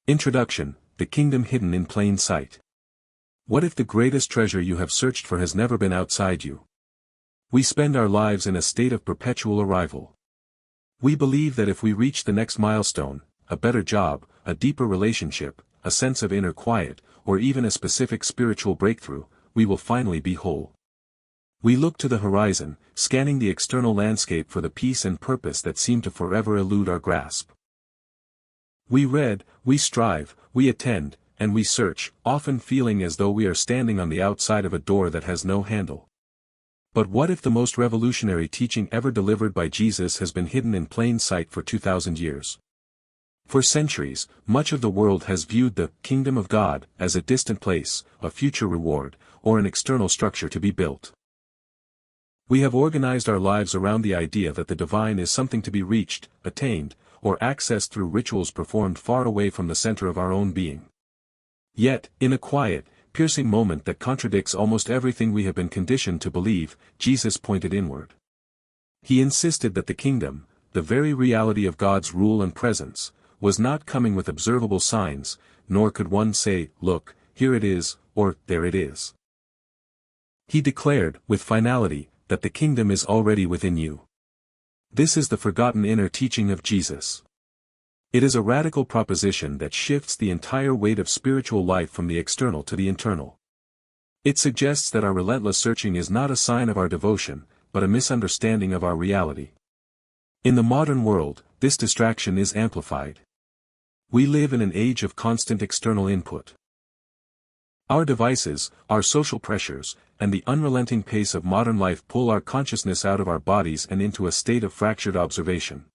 Introduction: The Kingdom Hidden in Plain Sight. What if the greatest treasure you have searched for has never been outside you? We spend our lives in a state of perpetual arrival. We believe that if we reach the next milestone, a better job, a deeper relationship, a sense of inner quiet, or even a specific spiritual breakthrough, we will finally be whole. We look to the horizon, scanning the external landscape for the peace and purpose that seem to forever elude our grasp. We read, we strive, we attend, and we search, often feeling as though we are standing on the outside of a door that has no handle. But what if the most revolutionary teaching ever delivered by Jesus has been hidden in plain sight for 2,000 years? For centuries, much of the world has viewed the kingdom of God as a distant place, a future reward, or an external structure to be built. We have organized our lives around the idea that the divine is something to be reached, attained, or accessed through rituals performed far away from the center of our own being. Yet, in a quiet, piercing moment that contradicts almost everything we have been conditioned to believe, Jesus pointed inward. He insisted that the kingdom, the very reality of God's rule and presence, was not coming with observable signs, nor could one say, "Look, here it is," or "There it is." He declared, with finality, that the kingdom is already within you. This is the forgotten inner teaching of Jesus. It is a radical proposition that shifts the entire weight of spiritual life from the external to the internal. It suggests that our relentless searching is not a sign of our devotion, but a misunderstanding of our reality. In the modern world, this distraction is amplified. We live in an age of constant external input. Our devices, our social pressures, and the unrelenting pace of modern life pull our consciousness out of our bodies and into a state of fractured observation.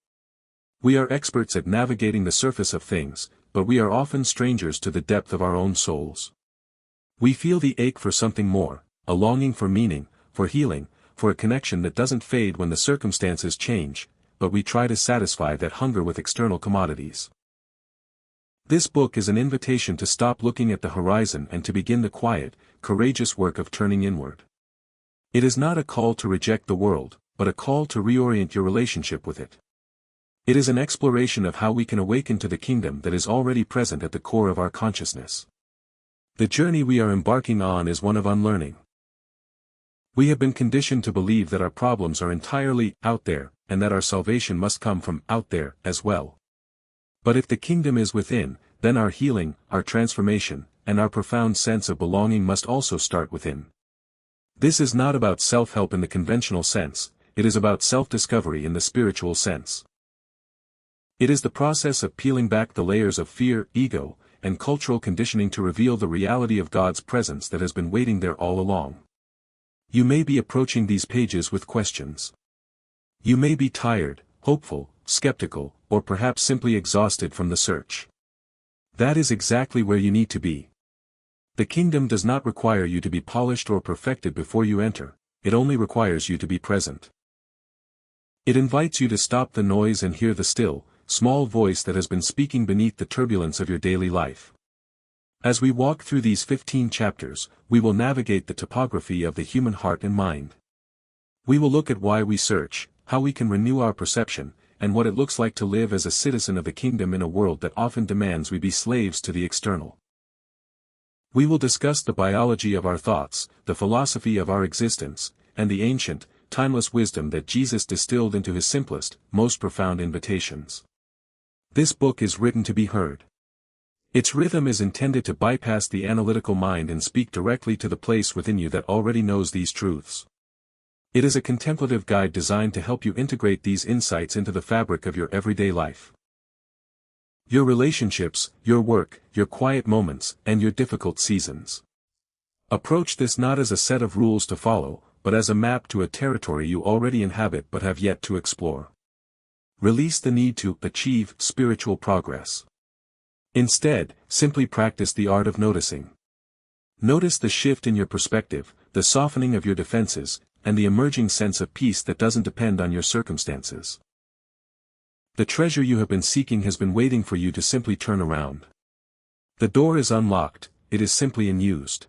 We are experts at navigating the surface of things, but we are often strangers to the depth of our own souls. We feel the ache for something more, a longing for meaning, for healing, for a connection that doesn't fade when the circumstances change, but we try to satisfy that hunger with external commodities. This book is an invitation to stop looking at the horizon and to begin the quiet, courageous work of turning inward. It is not a call to reject the world, but a call to reorient your relationship with it. It is an exploration of how we can awaken to the kingdom that is already present at the core of our consciousness. The journey we are embarking on is one of unlearning. We have been conditioned to believe that our problems are entirely out there, and that our salvation must come from out there as well. But if the kingdom is within, then our healing, our transformation, and our profound sense of belonging must also start within. This is not about self-help in the conventional sense, it is about self-discovery in the spiritual sense. It is the process of peeling back the layers of fear, ego, and cultural conditioning to reveal the reality of God's presence that has been waiting there all along. You may be approaching these pages with questions. You may be tired, hopeful, skeptical, or perhaps simply exhausted from the search. That is exactly where you need to be. The kingdom does not require you to be polished or perfected before you enter, it only requires you to be present. It invites you to stop the noise and hear the still, small voice that has been speaking beneath the turbulence of your daily life. As we walk through these 15 chapters, we will navigate the topography of the human heart and mind. We will look at why we search, how we can renew our perception, and what it looks like to live as a citizen of the kingdom in a world that often demands we be slaves to the external. We will discuss the biology of our thoughts, the philosophy of our existence, and the ancient, timeless wisdom that Jesus distilled into his simplest, most profound invitations. This book is written to be heard. Its rhythm is intended to bypass the analytical mind and speak directly to the place within you that already knows these truths. It is a contemplative guide designed to help you integrate these insights into the fabric of your everyday life. Your relationships, your work, your quiet moments, and your difficult seasons. Approach this not as a set of rules to follow, but as a map to a territory you already inhabit but have yet to explore. Release the need to achieve spiritual progress. Instead, simply practice the art of noticing. Notice the shift in your perspective, the softening of your defenses, and the emerging sense of peace that doesn't depend on your circumstances. The treasure you have been seeking has been waiting for you to simply turn around. The door is unlocked, it is simply unused.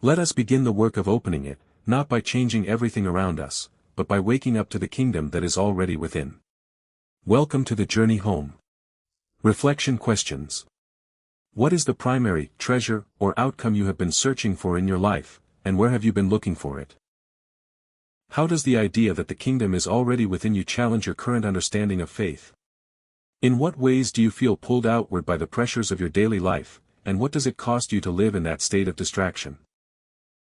Let us begin the work of opening it, not by changing everything around us, but by waking up to the kingdom that is already within. Welcome to the journey home. Reflection questions. What is the primary treasure or outcome you have been searching for in your life, and where have you been looking for it? How does the idea that the kingdom is already within you challenge your current understanding of faith? In what ways do you feel pulled outward by the pressures of your daily life, and what does it cost you to live in that state of distraction?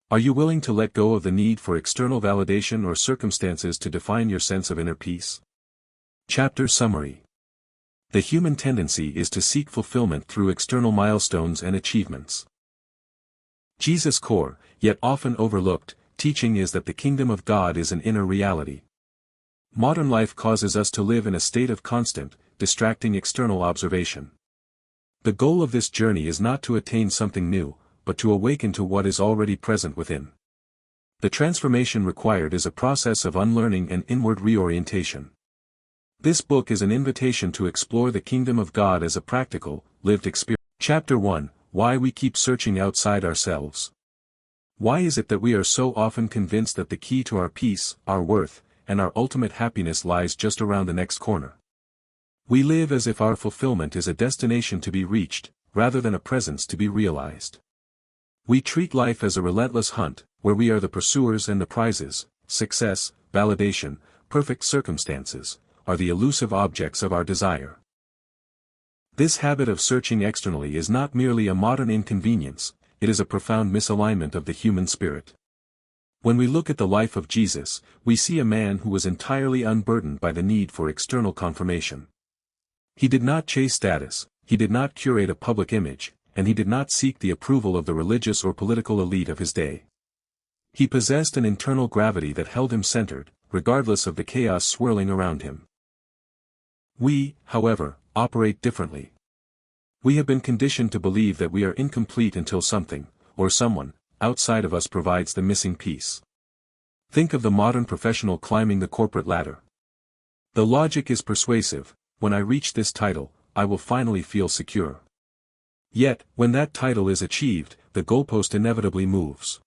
Are you willing to let go of the need for external validation or circumstances to define your sense of inner peace? Chapter Summary. The human tendency is to seek fulfillment through external milestones and achievements. Jesus' core, yet often overlooked, teaching is that the kingdom of God is an inner reality. Modern life causes us to live in a state of constant, distracting external observation. The goal of this journey is not to attain something new, but to awaken to what is already present within. The transformation required is a process of unlearning and inward reorientation. This book is an invitation to explore the kingdom of God as a practical, lived experience. Chapter 1: Why we keep searching outside ourselves. Why is it that we are so often convinced that the key to our peace, our worth, and our ultimate happiness lies just around the next corner? We live as if our fulfillment is a destination to be reached, rather than a presence to be realized. We treat life as a relentless hunt, where we are the pursuers and the prizes, success, validation, perfect circumstances, are the elusive objects of our desire. This habit of searching externally is not merely a modern inconvenience, it is a profound misalignment of the human spirit. When we look at the life of Jesus, we see a man who was entirely unburdened by the need for external confirmation. He did not chase status, he did not curate a public image, and he did not seek the approval of the religious or political elite of his day. He possessed an internal gravity that held him centered, regardless of the chaos swirling around him. We, however, operate differently. We have been conditioned to believe that we are incomplete until something, or someone, outside of us provides the missing piece. Think of the modern professional climbing the corporate ladder. The logic is persuasive: when I reach this title, I will finally feel secure. Yet, when that title is achieved, the goalpost inevitably moves.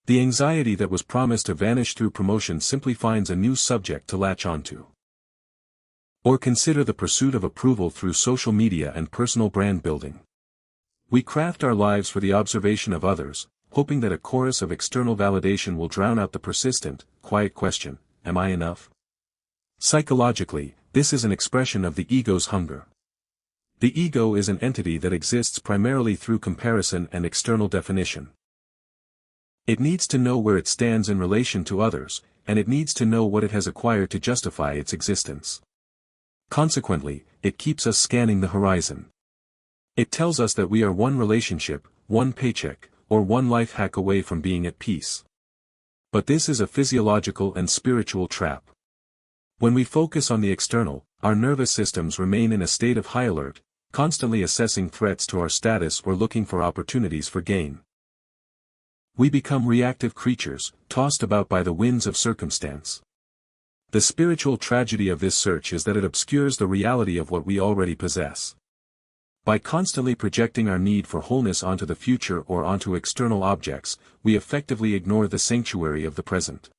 The anxiety that was promised to vanish through promotion simply finds a new subject to latch onto. Or consider the pursuit of approval through social media and personal brand building. We craft our lives for the observation of others, hoping that a chorus of external validation will drown out the persistent, quiet question, am I enough? Psychologically, this is an expression of the ego's hunger. The ego is an entity that exists primarily through comparison and external definition. It needs to know where it stands in relation to others, and it needs to know what it has acquired to justify its existence. Consequently, it keeps us scanning the horizon. It tells us that we are one relationship, one paycheck, or one life hack away from being at peace. But this is a physiological and spiritual trap. When we focus on the external, our nervous systems remain in a state of high alert, constantly assessing threats to our status or looking for opportunities for gain. We become reactive creatures, tossed about by the winds of circumstance. The spiritual tragedy of this search is that it obscures the reality of what we already possess. By constantly projecting our need for wholeness onto the future or onto external objects, we effectively ignore the sanctuary of the present.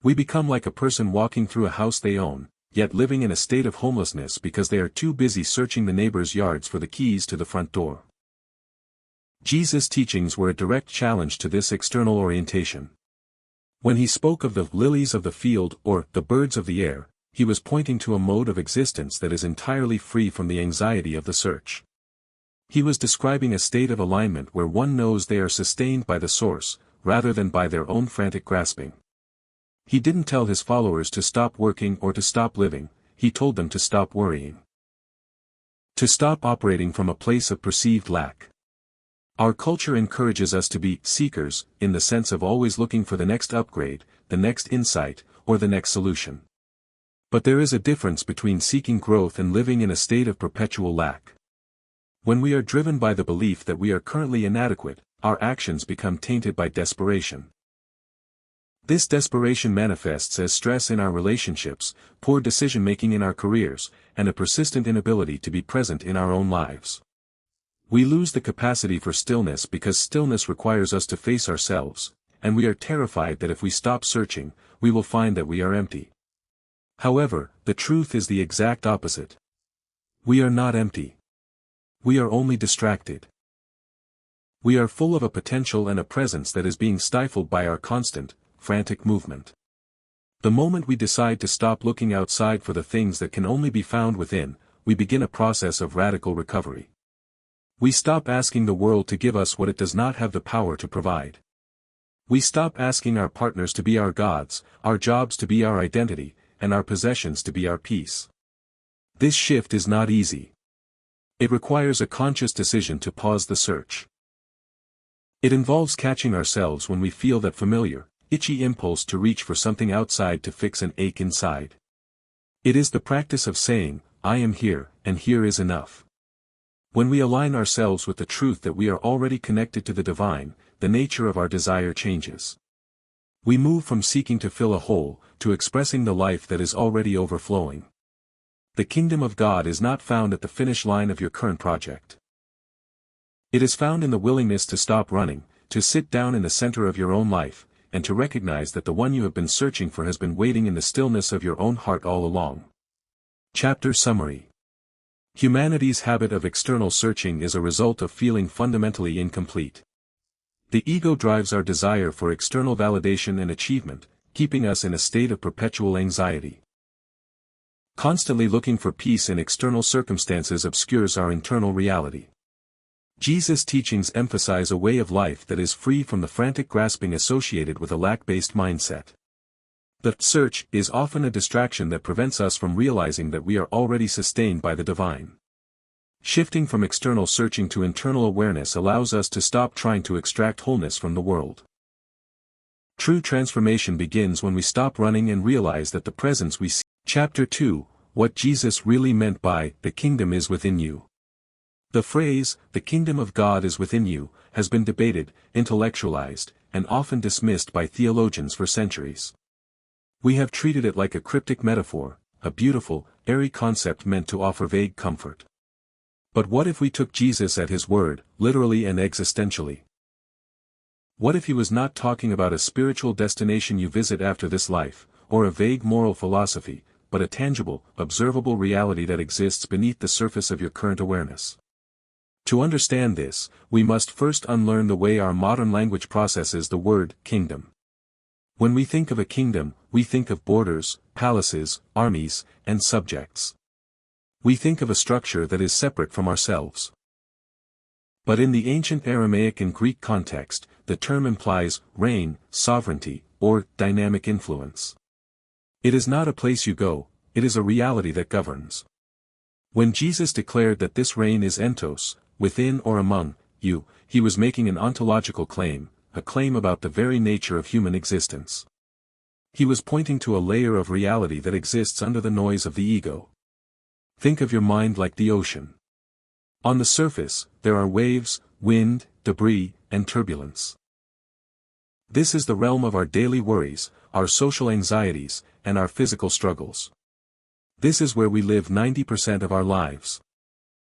We become like a person walking through a house they own, yet living in a state of homelessness because they are too busy searching the neighbor's yards for the keys to the front door. Jesus' teachings were a direct challenge to this external orientation. When he spoke of the lilies of the field or the birds of the air, he was pointing to a mode of existence that is entirely free from the anxiety of the search. He was describing a state of alignment where one knows they are sustained by the source, rather than by their own frantic grasping. He didn't tell his followers to stop working or to stop living, he told them to stop worrying. To stop operating from a place of perceived lack. Our culture encourages us to be seekers, in the sense of always looking for the next upgrade, the next insight, or the next solution. But there is a difference between seeking growth and living in a state of perpetual lack. When we are driven by the belief that we are currently inadequate, our actions become tainted by desperation. This desperation manifests as stress in our relationships, poor decision-making in our careers, and a persistent inability to be present in our own lives. We lose the capacity for stillness because stillness requires us to face ourselves, and we are terrified that if we stop searching, we will find that we are empty. However, the truth is the exact opposite. We are not empty. We are only distracted. We are full of a potential and a presence that is being stifled by our constant, frantic movement. The moment we decide to stop looking outside for the things that can only be found within, we begin a process of radical recovery. We stop asking the world to give us what it does not have the power to provide. We stop asking our partners to be our gods, our jobs to be our identity, and our possessions to be our peace. This shift is not easy. It requires a conscious decision to pause the search. It involves catching ourselves when we feel that familiar, itchy impulse to reach for something outside to fix an ache inside. It is the practice of saying, "I am here, and here is enough." When we align ourselves with the truth that we are already connected to the divine, the nature of our desire changes. We move from seeking to fill a hole, to expressing the life that is already overflowing. The kingdom of God is not found at the finish line of your current project. It is found in the willingness to stop running, to sit down in the center of your own life, and to recognize that the one you have been searching for has been waiting in the stillness of your own heart all along. Chapter Summary. Humanity's habit of external searching is a result of feeling fundamentally incomplete. The ego drives our desire for external validation and achievement, keeping us in a state of perpetual anxiety. Constantly looking for peace in external circumstances obscures our internal reality. Jesus' teachings emphasize a way of life that is free from the frantic grasping associated with a lack-based mindset. The search is often a distraction that prevents us from realizing that we are already sustained by the divine. Shifting from external searching to internal awareness allows us to stop trying to extract wholeness from the world. True transformation begins when we stop running and realize that the presence we see. Chapter 2, What Jesus really meant by, "The kingdom is within you." The phrase, "the kingdom of God is within you," has been debated, intellectualized, and often dismissed by theologians for centuries. We have treated it like a cryptic metaphor, a beautiful, airy concept meant to offer vague comfort. But what if we took Jesus at his word, literally and existentially? What if he was not talking about a spiritual destination you visit after this life, or a vague moral philosophy, but a tangible, observable reality that exists beneath the surface of your current awareness? To understand this, we must first unlearn the way our modern language processes the word kingdom. When we think of a kingdom, we think of borders, palaces, armies, and subjects. We think of a structure that is separate from ourselves. But in the ancient Aramaic and Greek context, the term implies reign, sovereignty, or dynamic influence. It is not a place you go, it is a reality that governs. When Jesus declared that this reign is entos, within or among you, he was making an ontological claim, a claim about the very nature of human existence. He was pointing to a layer of reality that exists under the noise of the ego. Think of your mind like the ocean. On the surface, there are waves, wind, debris, and turbulence. This is the realm of our daily worries, our social anxieties, and our physical struggles. This is where we live 90% of our lives.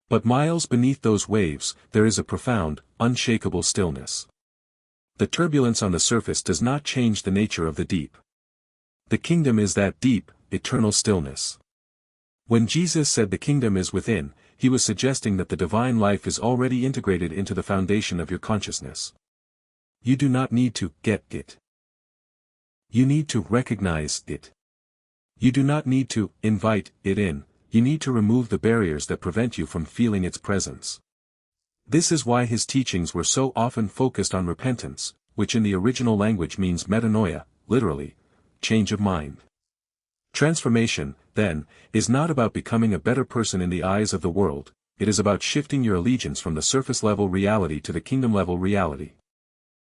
But miles beneath those waves, there is a profound, unshakable stillness. The turbulence on the surface does not change the nature of the deep. The kingdom is that deep, eternal stillness. When Jesus said the kingdom is within, he was suggesting that the divine life is already integrated into the foundation of your consciousness. You do not need to get it. You need to recognize it. You do not need to invite it in, you need to remove the barriers that prevent you from feeling its presence. This is why his teachings were so often focused on repentance, which in the original language means metanoia, literally, change of mind. Transformation, then, is not about becoming a better person in the eyes of the world, it is about shifting your allegiance from the surface-level reality to the kingdom-level reality.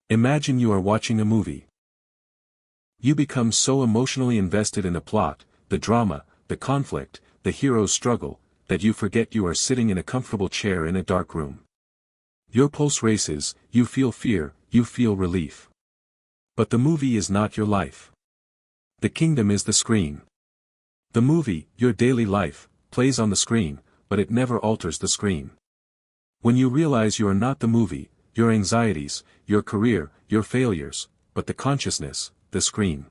Imagine you are watching a movie. You become so emotionally invested in the plot, the drama, the conflict, the hero's struggle, that you forget you are sitting in a comfortable chair in a dark room. Your pulse races, you feel fear, you feel relief. But the movie is not your life. The kingdom is the screen. The movie, your daily life, plays on the screen, but it never alters the screen. When you realize you are not the movie, your anxieties, your career, your failures, but the consciousness, the screen,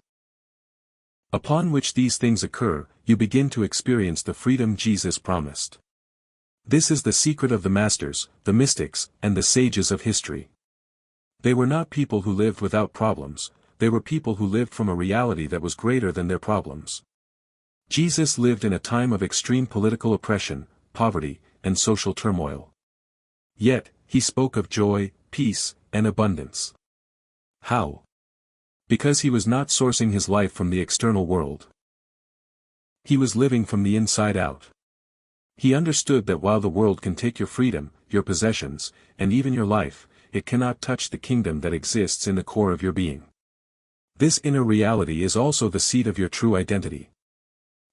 upon which these things occur, you begin to experience the freedom Jesus promised. This is the secret of the masters, the mystics, and the sages of history. They were not people who lived without problems, they were people who lived from a reality that was greater than their problems. Jesus lived in a time of extreme political oppression, poverty, and social turmoil. Yet, he spoke of joy, peace, and abundance. How? Because he was not sourcing his life from the external world. He was living from the inside out. He understood that while the world can take your freedom, your possessions, and even your life, it cannot touch the kingdom that exists in the core of your being. This inner reality is also the seat of your true identity.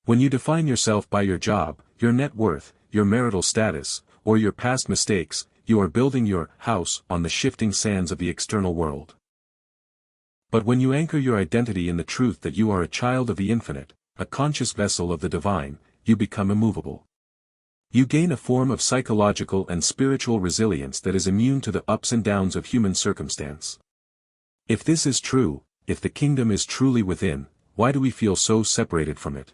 When you define yourself by your job, your net worth, your marital status, or your past mistakes, you are building your house on the shifting sands of the external world. But when you anchor your identity in the truth that you are a child of the infinite, a conscious vessel of the divine, you become immovable. You gain a form of psychological and spiritual resilience that is immune to the ups and downs of human circumstance. If this is true, if the kingdom is truly within, why do we feel so separated from it?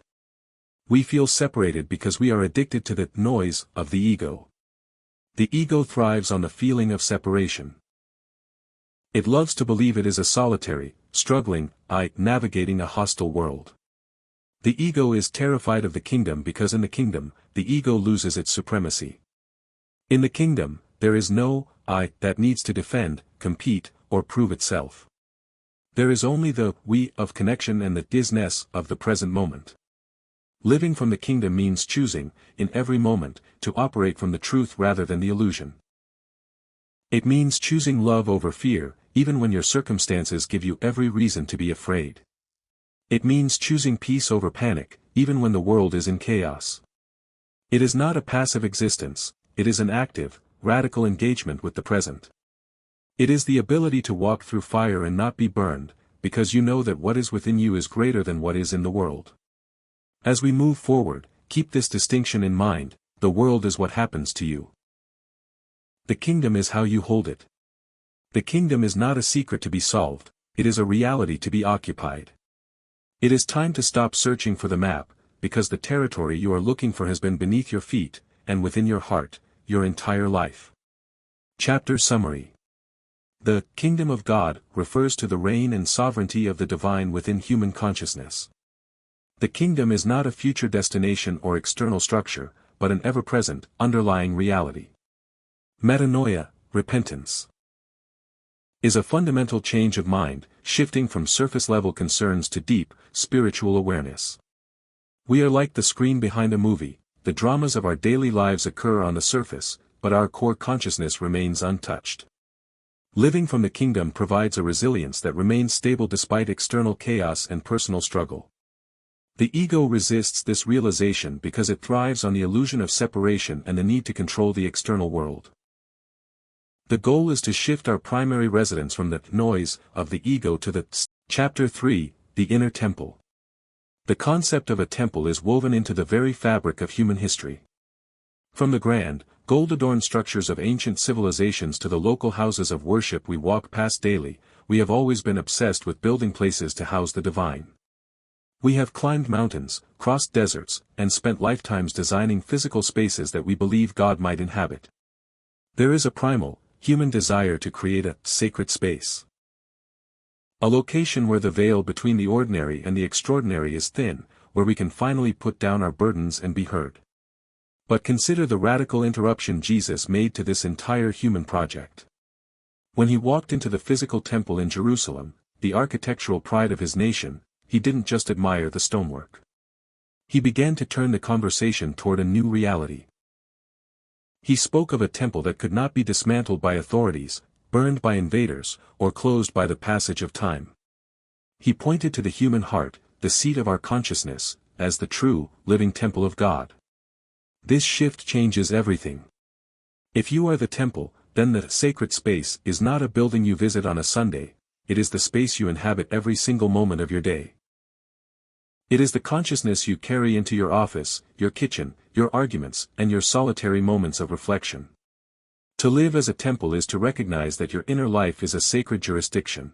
We feel separated because we are addicted to the noise of the ego. The ego thrives on the feeling of separation. It loves to believe it is a solitary, struggling, navigating a hostile world. The ego is terrified of the kingdom because in the kingdom, the ego loses its supremacy. In the kingdom, there is no I that needs to defend, compete, or prove itself. There is only the we of connection and the isness of the present moment. Living from the kingdom means choosing, in every moment, to operate from the truth rather than the illusion. It means choosing love over fear, even when your circumstances give you every reason to be afraid. It means choosing peace over panic, even when the world is in chaos. It is not a passive existence, it is an active, radical engagement with the present. It is the ability to walk through fire and not be burned, because you know that what is within you is greater than what is in the world. As we move forward, keep this distinction in mind: the world is what happens to you. The kingdom is how you hold it. The kingdom is not a secret to be solved, it is a reality to be occupied. It is time to stop searching for the map, because the territory you are looking for has been beneath your feet, and within your heart, your entire life. Chapter Summary. The kingdom of God refers to the reign and sovereignty of the divine within human consciousness. The kingdom is not a future destination or external structure, but an ever-present, underlying reality. Metanoia, repentance, is a fundamental change of mind, shifting from surface-level concerns to deep, spiritual awareness. We are like the screen behind a movie. The dramas of our daily lives occur on the surface, but our core consciousness remains untouched. Living from the kingdom provides a resilience that remains stable despite external chaos and personal struggle. The ego resists this realization because it thrives on the illusion of separation and the need to control the external world. The goal is to shift our primary residence from the noise of the ego to the Chapter 3, the inner temple. The concept of a temple is woven into the very fabric of human history. From the grand, gold-adorned structures of ancient civilizations to the local houses of worship we walk past daily, we have always been obsessed with building places to house the divine. We have climbed mountains, crossed deserts, and spent lifetimes designing physical spaces that we believe God might inhabit. There is a primal, human desire to create a sacred space. A location where the veil between the ordinary and the extraordinary is thin, where we can finally put down our burdens and be heard. But consider the radical interruption Jesus made to this entire human project. When he walked into the physical temple in Jerusalem, the architectural pride of his nation, he didn't just admire the stonework. He began to turn the conversation toward a new reality. He spoke of a temple that could not be dismantled by authorities, burned by invaders, or closed by the passage of time. He pointed to the human heart, the seat of our consciousness, as the true, living temple of God. This shift changes everything. If you are the temple, then the sacred space is not a building you visit on a Sunday, it is the space you inhabit every single moment of your day. It is the consciousness you carry into your office, your kitchen, your arguments, and your solitary moments of reflection. To live as a temple is to recognize that your inner life is a sacred jurisdiction.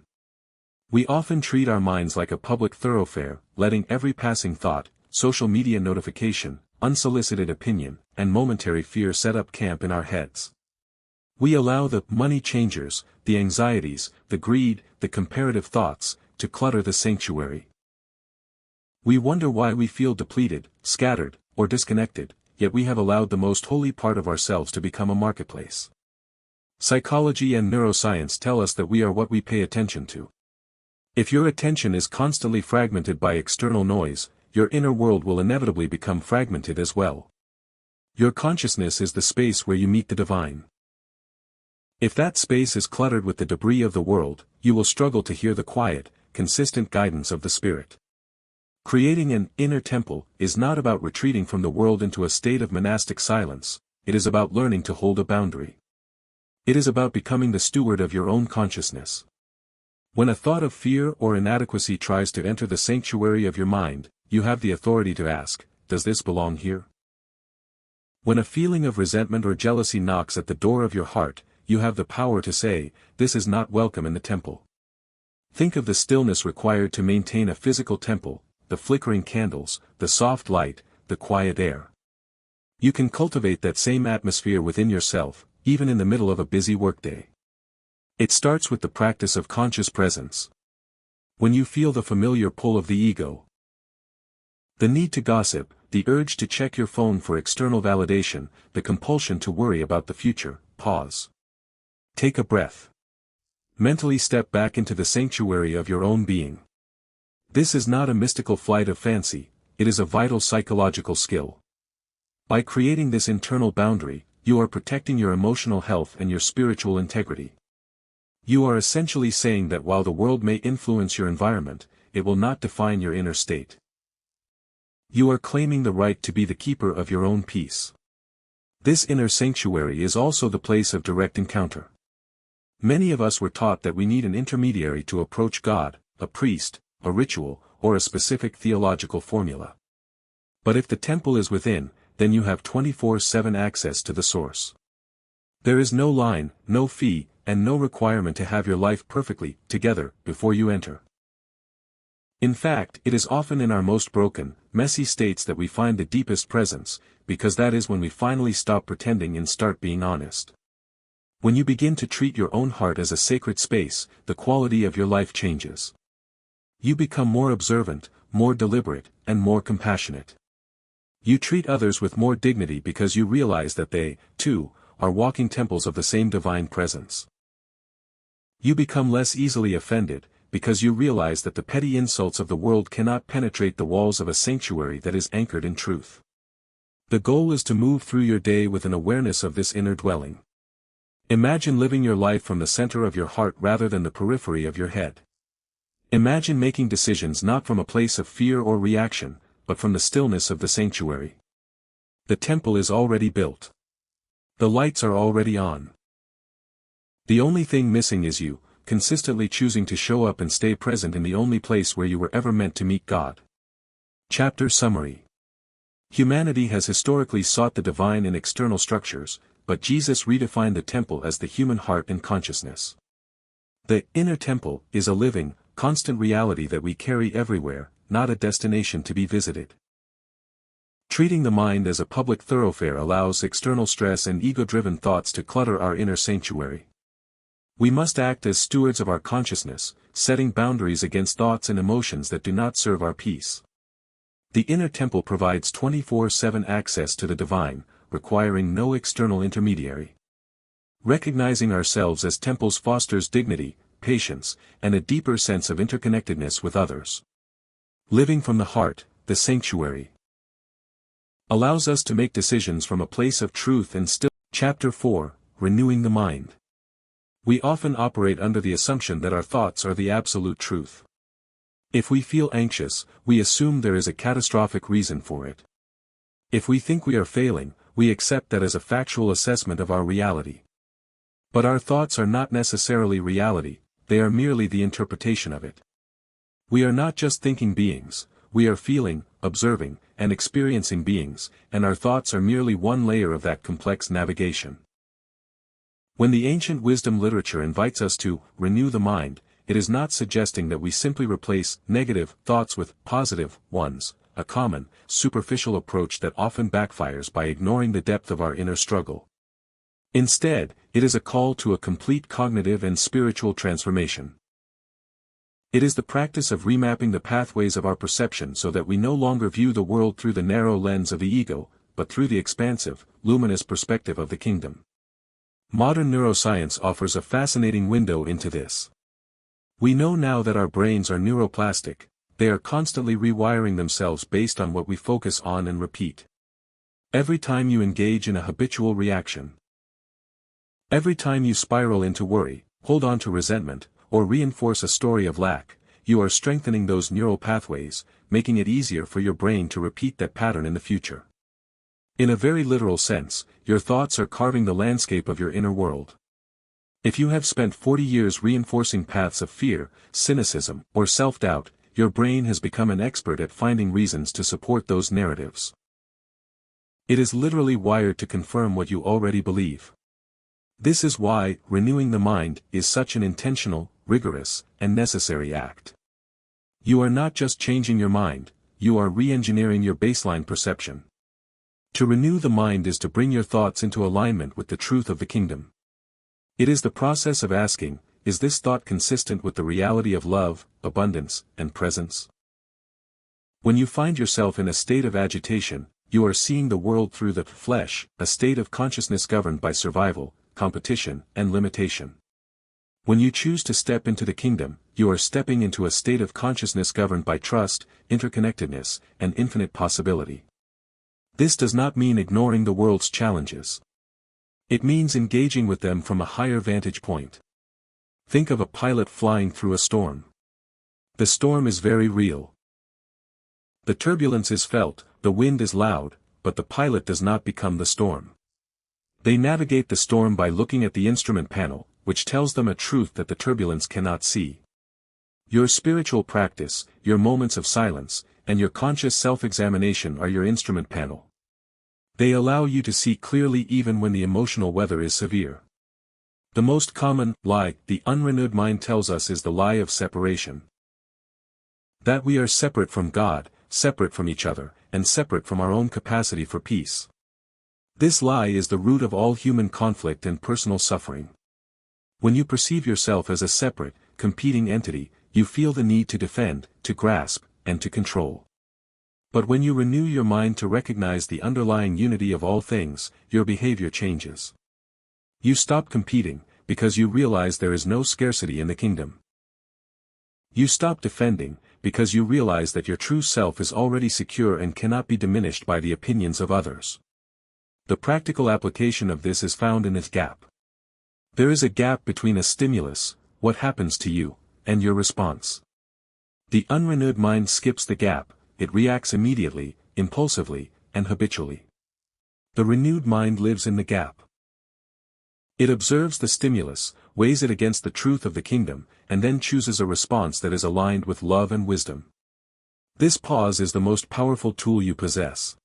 We often treat our minds like a public thoroughfare, letting every passing thought, social media notification, unsolicited opinion, and momentary fear set up camp in our heads. We allow the money changers, the anxieties, the greed, the comparative thoughts, to clutter the sanctuary. We wonder why we feel depleted, scattered, or disconnected, yet we have allowed the most holy part of ourselves to become a marketplace. Psychology and neuroscience tell us that we are what we pay attention to. If your attention is constantly fragmented by external noise, your inner world will inevitably become fragmented as well. Your consciousness is the space where you meet the divine. If that space is cluttered with the debris of the world, you will struggle to hear the quiet, consistent guidance of the Spirit. Creating an inner temple is not about retreating from the world into a state of monastic silence, it is about learning to hold a boundary. It is about becoming the steward of your own consciousness. When a thought of fear or inadequacy tries to enter the sanctuary of your mind, you have the authority to ask, does this belong here? When a feeling of resentment or jealousy knocks at the door of your heart, you have the power to say, this is not welcome in the temple. Think of the stillness required to maintain a physical temple, the flickering candles, the soft light, the quiet air. You can cultivate that same atmosphere within yourself, even in the middle of a busy workday. It starts with the practice of conscious presence. When you feel the familiar pull of the ego, the need to gossip, the urge to check your phone for external validation, the compulsion to worry about the future, pause. Take a breath. Mentally step back into the sanctuary of your own being. This is not a mystical flight of fancy, it is a vital psychological skill. By creating this internal boundary, you are protecting your emotional health and your spiritual integrity. You are essentially saying that while the world may influence your environment, it will not define your inner state. You are claiming the right to be the keeper of your own peace. This inner sanctuary is also the place of direct encounter. Many of us were taught that we need an intermediary to approach God, a priest, a ritual, or a specific theological formula. But if the temple is within, then you have 24/7 access to the source. There is no line, no fee, and no requirement to have your life perfectly together before you enter. In fact, it is often in our most broken, messy states that we find the deepest presence, because that is when we finally stop pretending and start being honest. When you begin to treat your own heart as a sacred space, the quality of your life changes. You become more observant, more deliberate, and more compassionate. You treat others with more dignity because you realize that they, too, are walking temples of the same divine presence. You become less easily offended, because you realize that the petty insults of the world cannot penetrate the walls of a sanctuary that is anchored in truth. The goal is to move through your day with an awareness of this inner dwelling. Imagine living your life from the center of your heart rather than the periphery of your head. Imagine making decisions not from a place of fear or reaction, but from the stillness of the sanctuary. The temple is already built. The lights are already on. The only thing missing is you, consistently choosing to show up and stay present in the only place where you were ever meant to meet God. Chapter Summary. Humanity has historically sought the divine in external structures, but Jesus redefined the temple as the human heart and consciousness. The inner temple is a living, constant reality that we carry everywhere, not a destination to be visited. Treating the mind as a public thoroughfare allows external stress and ego-driven thoughts to clutter our inner sanctuary. We must act as stewards of our consciousness, setting boundaries against thoughts and emotions that do not serve our peace. The inner temple provides 24/7 access to the divine, requiring no external intermediary. Recognizing ourselves as temples fosters dignity, patience, and a deeper sense of interconnectedness with others. Living from the heart, the sanctuary, allows us to make decisions from a place of truth and still. Chapter 4, Renewing the Mind. We often operate under the assumption that our thoughts are the absolute truth. If we feel anxious, we assume there is a catastrophic reason for it. If we think we are failing, we accept that as a factual assessment of our reality. But our thoughts are not necessarily reality, they are merely the interpretation of it. We are not just thinking beings, we are feeling, observing, and experiencing beings, and our thoughts are merely one layer of that complex navigation. When the ancient wisdom literature invites us to renew the mind, it is not suggesting that we simply replace negative thoughts with positive ones, a common, superficial approach that often backfires by ignoring the depth of our inner struggle. Instead, it is a call to a complete cognitive and spiritual transformation. It is the practice of remapping the pathways of our perception so that we no longer view the world through the narrow lens of the ego, but through the expansive, luminous perspective of the kingdom. Modern neuroscience offers a fascinating window into this. We know now that our brains are neuroplastic. They are constantly rewiring themselves based on what we focus on and repeat. Every time you engage in a habitual reaction, every time you spiral into worry, hold on to resentment, or reinforce a story of lack, you are strengthening those neural pathways, making it easier for your brain to repeat that pattern in the future. In a very literal sense, your thoughts are carving the landscape of your inner world. If you have spent 40 years reinforcing paths of fear, cynicism, or self-doubt, your brain has become an expert at finding reasons to support those narratives. It is literally wired to confirm what you already believe. This is why renewing the mind is such an intentional, rigorous, and necessary act. You are not just changing your mind, you are re-engineering your baseline perception. To renew the mind is to bring your thoughts into alignment with the truth of the kingdom. It is the process of asking, is this thought consistent with the reality of love, abundance, and presence? When you find yourself in a state of agitation, you are seeing the world through the flesh, a state of consciousness governed by survival, competition, and limitation. When you choose to step into the kingdom, you are stepping into a state of consciousness governed by trust, interconnectedness, and infinite possibility. This does not mean ignoring the world's challenges. It means engaging with them from a higher vantage point. Think of a pilot flying through a storm. The storm is very real. The turbulence is felt, the wind is loud, but the pilot does not become the storm. They navigate the storm by looking at the instrument panel, which tells them a truth that the turbulence cannot see. Your spiritual practice, your moments of silence, and your conscious self-examination are your instrument panel. They allow you to see clearly even when the emotional weather is severe. The most common lie the unrenewed mind tells us is the lie of separation. That we are separate from God, separate from each other, and separate from our own capacity for peace. This lie is the root of all human conflict and personal suffering. When you perceive yourself as a separate, competing entity, you feel the need to defend, to grasp, and to control. But when you renew your mind to recognize the underlying unity of all things, your behavior changes. You stop competing, because you realize there is no scarcity in the kingdom. You stop defending, because you realize that your true self is already secure and cannot be diminished by the opinions of others. The practical application of this is found in its gap. There is a gap between a stimulus, what happens to you, and your response. The unrenewed mind skips the gap, it reacts immediately, impulsively, and habitually. The renewed mind lives in the gap. It observes the stimulus, weighs it against the truth of the kingdom, and then chooses a response that is aligned with love and wisdom. This pause is the most powerful tool you possess.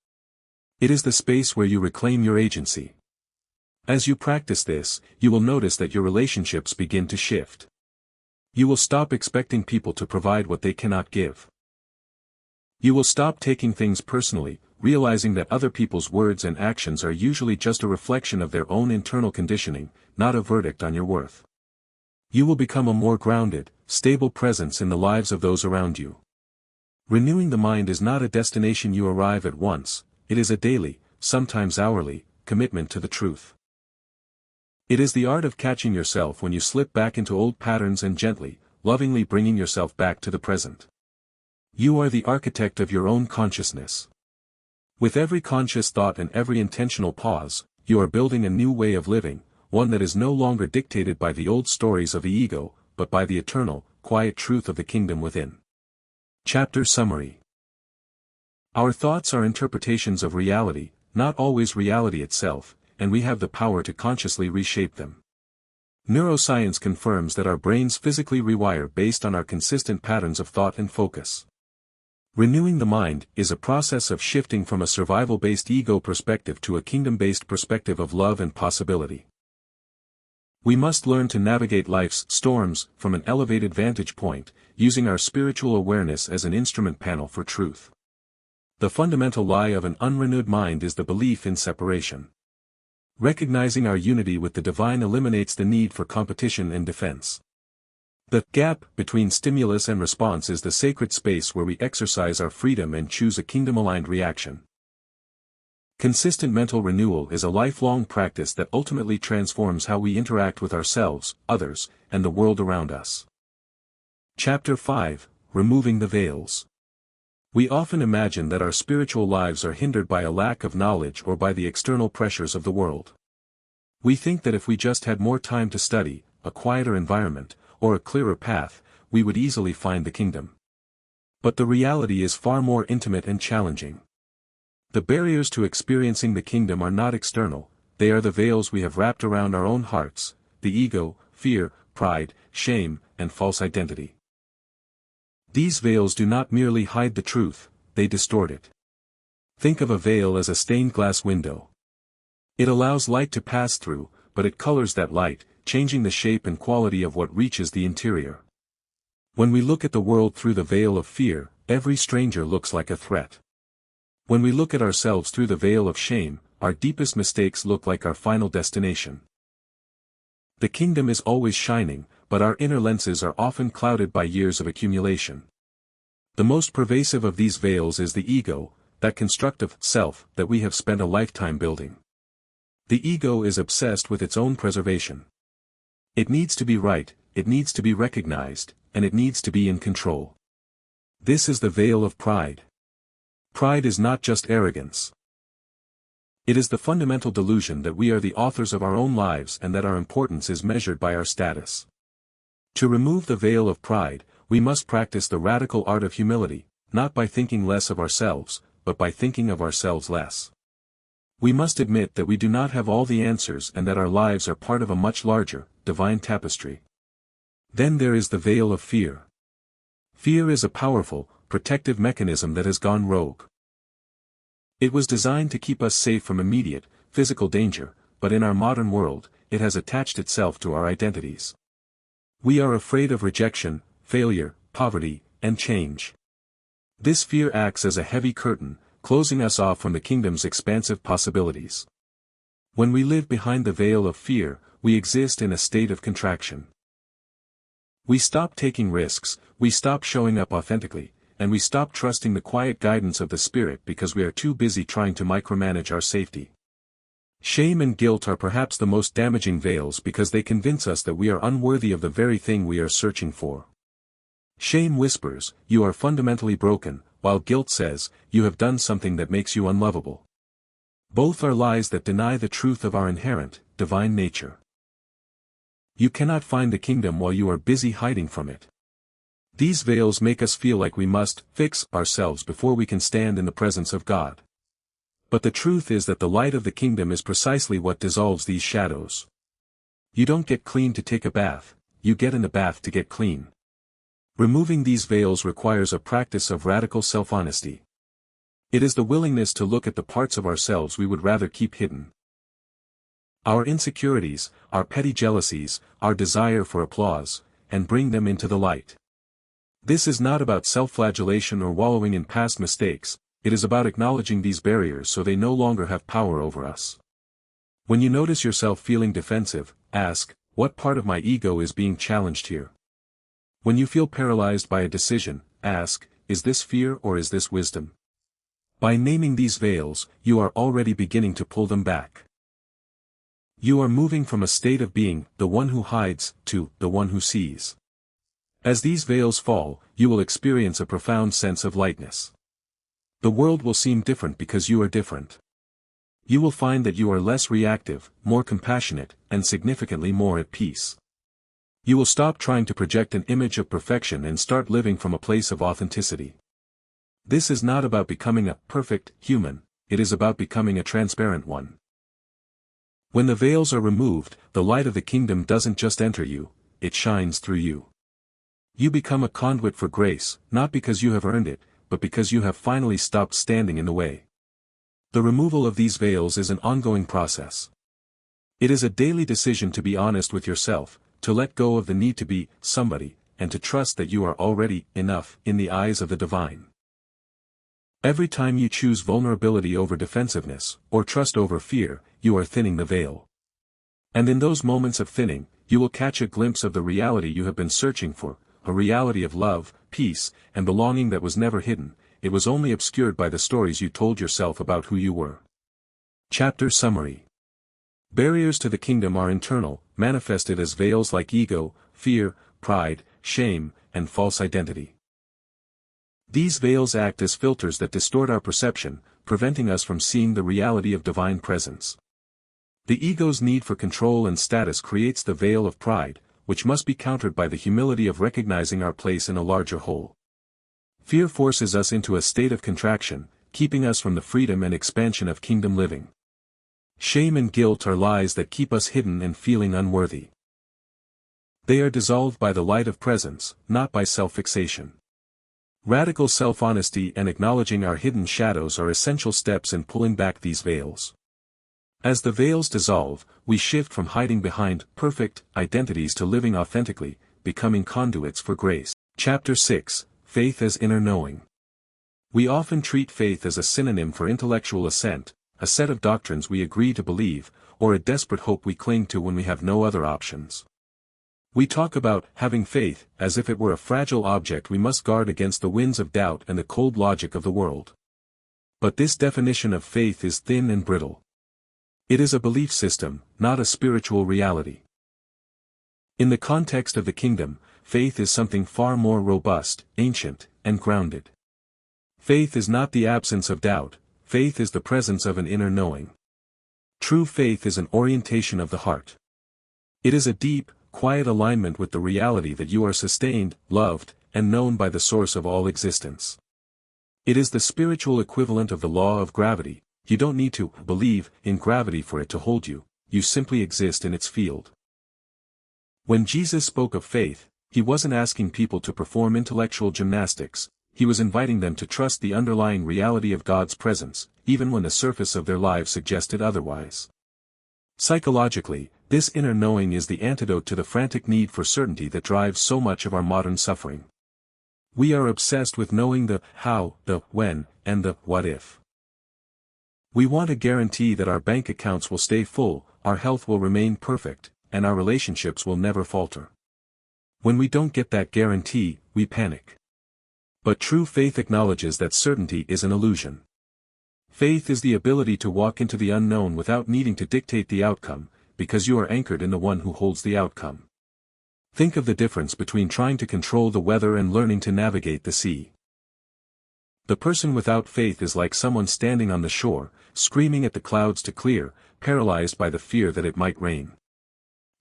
It is the space where you reclaim your agency. As you practice this, you will notice that your relationships begin to shift. You will stop expecting people to provide what they cannot give. You will stop taking things personally, realizing that other people's words and actions are usually just a reflection of their own internal conditioning, not a verdict on your worth. You will become a more grounded, stable presence in the lives of those around you. Renewing the mind is not a destination you arrive at once, it is a daily, sometimes hourly, commitment to the truth. It is the art of catching yourself when you slip back into old patterns and gently, lovingly bringing yourself back to the present. You are the architect of your own consciousness. With every conscious thought and every intentional pause, you are building a new way of living, one that is no longer dictated by the old stories of the ego, but by the eternal, quiet truth of the kingdom within. Chapter Summary. Our thoughts are interpretations of reality, not always reality itself, and we have the power to consciously reshape them. Neuroscience confirms that our brains physically rewire based on our consistent patterns of thought and focus. Renewing the mind is a process of shifting from a survival-based ego perspective to a kingdom-based perspective of love and possibility. We must learn to navigate life's storms from an elevated vantage point, using our spiritual awareness as an instrument panel for truth. The fundamental lie of an unrenewed mind is the belief in separation. Recognizing our unity with the divine eliminates the need for competition and defense. The gap between stimulus and response is the sacred space where we exercise our freedom and choose a kingdom-aligned reaction. Consistent mental renewal is a lifelong practice that ultimately transforms how we interact with ourselves, others, and the world around us. Chapter 5: Removing the Veils. We often imagine that our spiritual lives are hindered by a lack of knowledge or by the external pressures of the world. We think that if we just had more time to study, a quieter environment, or a clearer path, we would easily find the kingdom. But the reality is far more intimate and challenging. The barriers to experiencing the kingdom are not external, they are the veils we have wrapped around our own hearts: the ego, fear, pride, shame, and false identity. These veils do not merely hide the truth, they distort it. Think of a veil as a stained glass window. It allows light to pass through, but it colors that light, changing the shape and quality of what reaches the interior. When we look at the world through the veil of fear, every stranger looks like a threat. When we look at ourselves through the veil of shame, our deepest mistakes look like our final destination. The kingdom is always shining, but our inner lenses are often clouded by years of accumulation. The most pervasive of these veils is the ego, that constructive self that we have spent a lifetime building. The ego is obsessed with its own preservation. It needs to be right, it needs to be recognized, and it needs to be in control. This is the veil of pride. Pride is not just arrogance. It is the fundamental delusion that we are the authors of our own lives and that our importance is measured by our status. To remove the veil of pride, we must practice the radical art of humility, not by thinking less of ourselves, but by thinking of ourselves less. We must admit that we do not have all the answers and that our lives are part of a much larger, divine tapestry. Then there is the veil of fear. Fear is a powerful, protective mechanism that has gone rogue. It was designed to keep us safe from immediate, physical danger, but in our modern world, it has attached itself to our identities. We are afraid of rejection, failure, poverty, and change. This fear acts as a heavy curtain, closing us off from the kingdom's expansive possibilities. When we live behind the veil of fear, we exist in a state of contraction. We stop taking risks, we stop showing up authentically, and we stop trusting the quiet guidance of the Spirit because we are too busy trying to micromanage our safety. Shame and guilt are perhaps the most damaging veils because they convince us that we are unworthy of the very thing we are searching for. Shame whispers, "You are fundamentally broken," while guilt says, "You have done something that makes you unlovable." Both are lies that deny the truth of our inherent, divine nature. You cannot find the kingdom while you are busy hiding from it. These veils make us feel like we must fix ourselves before we can stand in the presence of God. But the truth is that the light of the kingdom is precisely what dissolves these shadows. You don't get clean to take a bath, you get in the bath to get clean. Removing these veils requires a practice of radical self-honesty. It is the willingness to look at the parts of ourselves we would rather keep hidden. Our insecurities, our petty jealousies, our desire for applause, and bring them into the light. This is not about self-flagellation or wallowing in past mistakes, it is about acknowledging these barriers so they no longer have power over us. When you notice yourself feeling defensive, ask, what part of my ego is being challenged here? When you feel paralyzed by a decision, ask, is this fear or is this wisdom? By naming these veils, you are already beginning to pull them back. You are moving from a state of being the one who hides to the one who sees. As these veils fall, you will experience a profound sense of lightness. The world will seem different because you are different. You will find that you are less reactive, more compassionate, and significantly more at peace. You will stop trying to project an image of perfection and start living from a place of authenticity. This is not about becoming a perfect human, it is about becoming a transparent one. When the veils are removed, the light of the kingdom doesn't just enter you, it shines through you. You become a conduit for grace, not because you have earned it, but because you have finally stopped standing in the way. The removal of these veils is an ongoing process. It is a daily decision to be honest with yourself, to let go of the need to be somebody, and to trust that you are already enough in the eyes of the divine. Every time you choose vulnerability over defensiveness, or trust over fear, you are thinning the veil. And in those moments of thinning, you will catch a glimpse of the reality you have been searching for, a reality of love, peace, and belonging that was never hidden. It was only obscured by the stories you told yourself about who you were. Chapter Summary. Barriers to the kingdom are internal, manifested as veils like ego, fear, pride, shame, and false identity. These veils act as filters that distort our perception, preventing us from seeing the reality of divine presence. The ego's need for control and status creates the veil of pride, which must be countered by the humility of recognizing our place in a larger whole. Fear forces us into a state of contraction, keeping us from the freedom and expansion of kingdom living. Shame and guilt are lies that keep us hidden and feeling unworthy. They are dissolved by the light of presence, not by self-fixation. Radical self-honesty and acknowledging our hidden shadows are essential steps in pulling back these veils. As the veils dissolve, we shift from hiding behind perfect identities to living authentically, becoming conduits for grace. Chapter 6. Faith as Inner Knowing. We often treat faith as a synonym for intellectual assent, a set of doctrines we agree to believe, or a desperate hope we cling to when we have no other options. We talk about having faith as if it were a fragile object we must guard against the winds of doubt and the cold logic of the world. But this definition of faith is thin and brittle. It is a belief system, not a spiritual reality. In the context of the kingdom, faith is something far more robust, ancient, and grounded. Faith is not the absence of doubt, faith is the presence of an inner knowing. True faith is an orientation of the heart. It is a deep, quiet alignment with the reality that you are sustained, loved, and known by the source of all existence. It is the spiritual equivalent of the law of gravity. You don't need to believe in gravity for it to hold you, you simply exist in its field. When Jesus spoke of faith, he wasn't asking people to perform intellectual gymnastics, he was inviting them to trust the underlying reality of God's presence, even when the surface of their lives suggested otherwise. Psychologically, this inner knowing is the antidote to the frantic need for certainty that drives so much of our modern suffering. We are obsessed with knowing the how, the when, and the what if. We want a guarantee that our bank accounts will stay full, our health will remain perfect, and our relationships will never falter. When we don't get that guarantee, we panic. But true faith acknowledges that certainty is an illusion. Faith is the ability to walk into the unknown without needing to dictate the outcome, because you are anchored in the one who holds the outcome. Think of the difference between trying to control the weather and learning to navigate the sea. The person without faith is like someone standing on the shore, screaming at the clouds to clear, paralyzed by the fear that it might rain.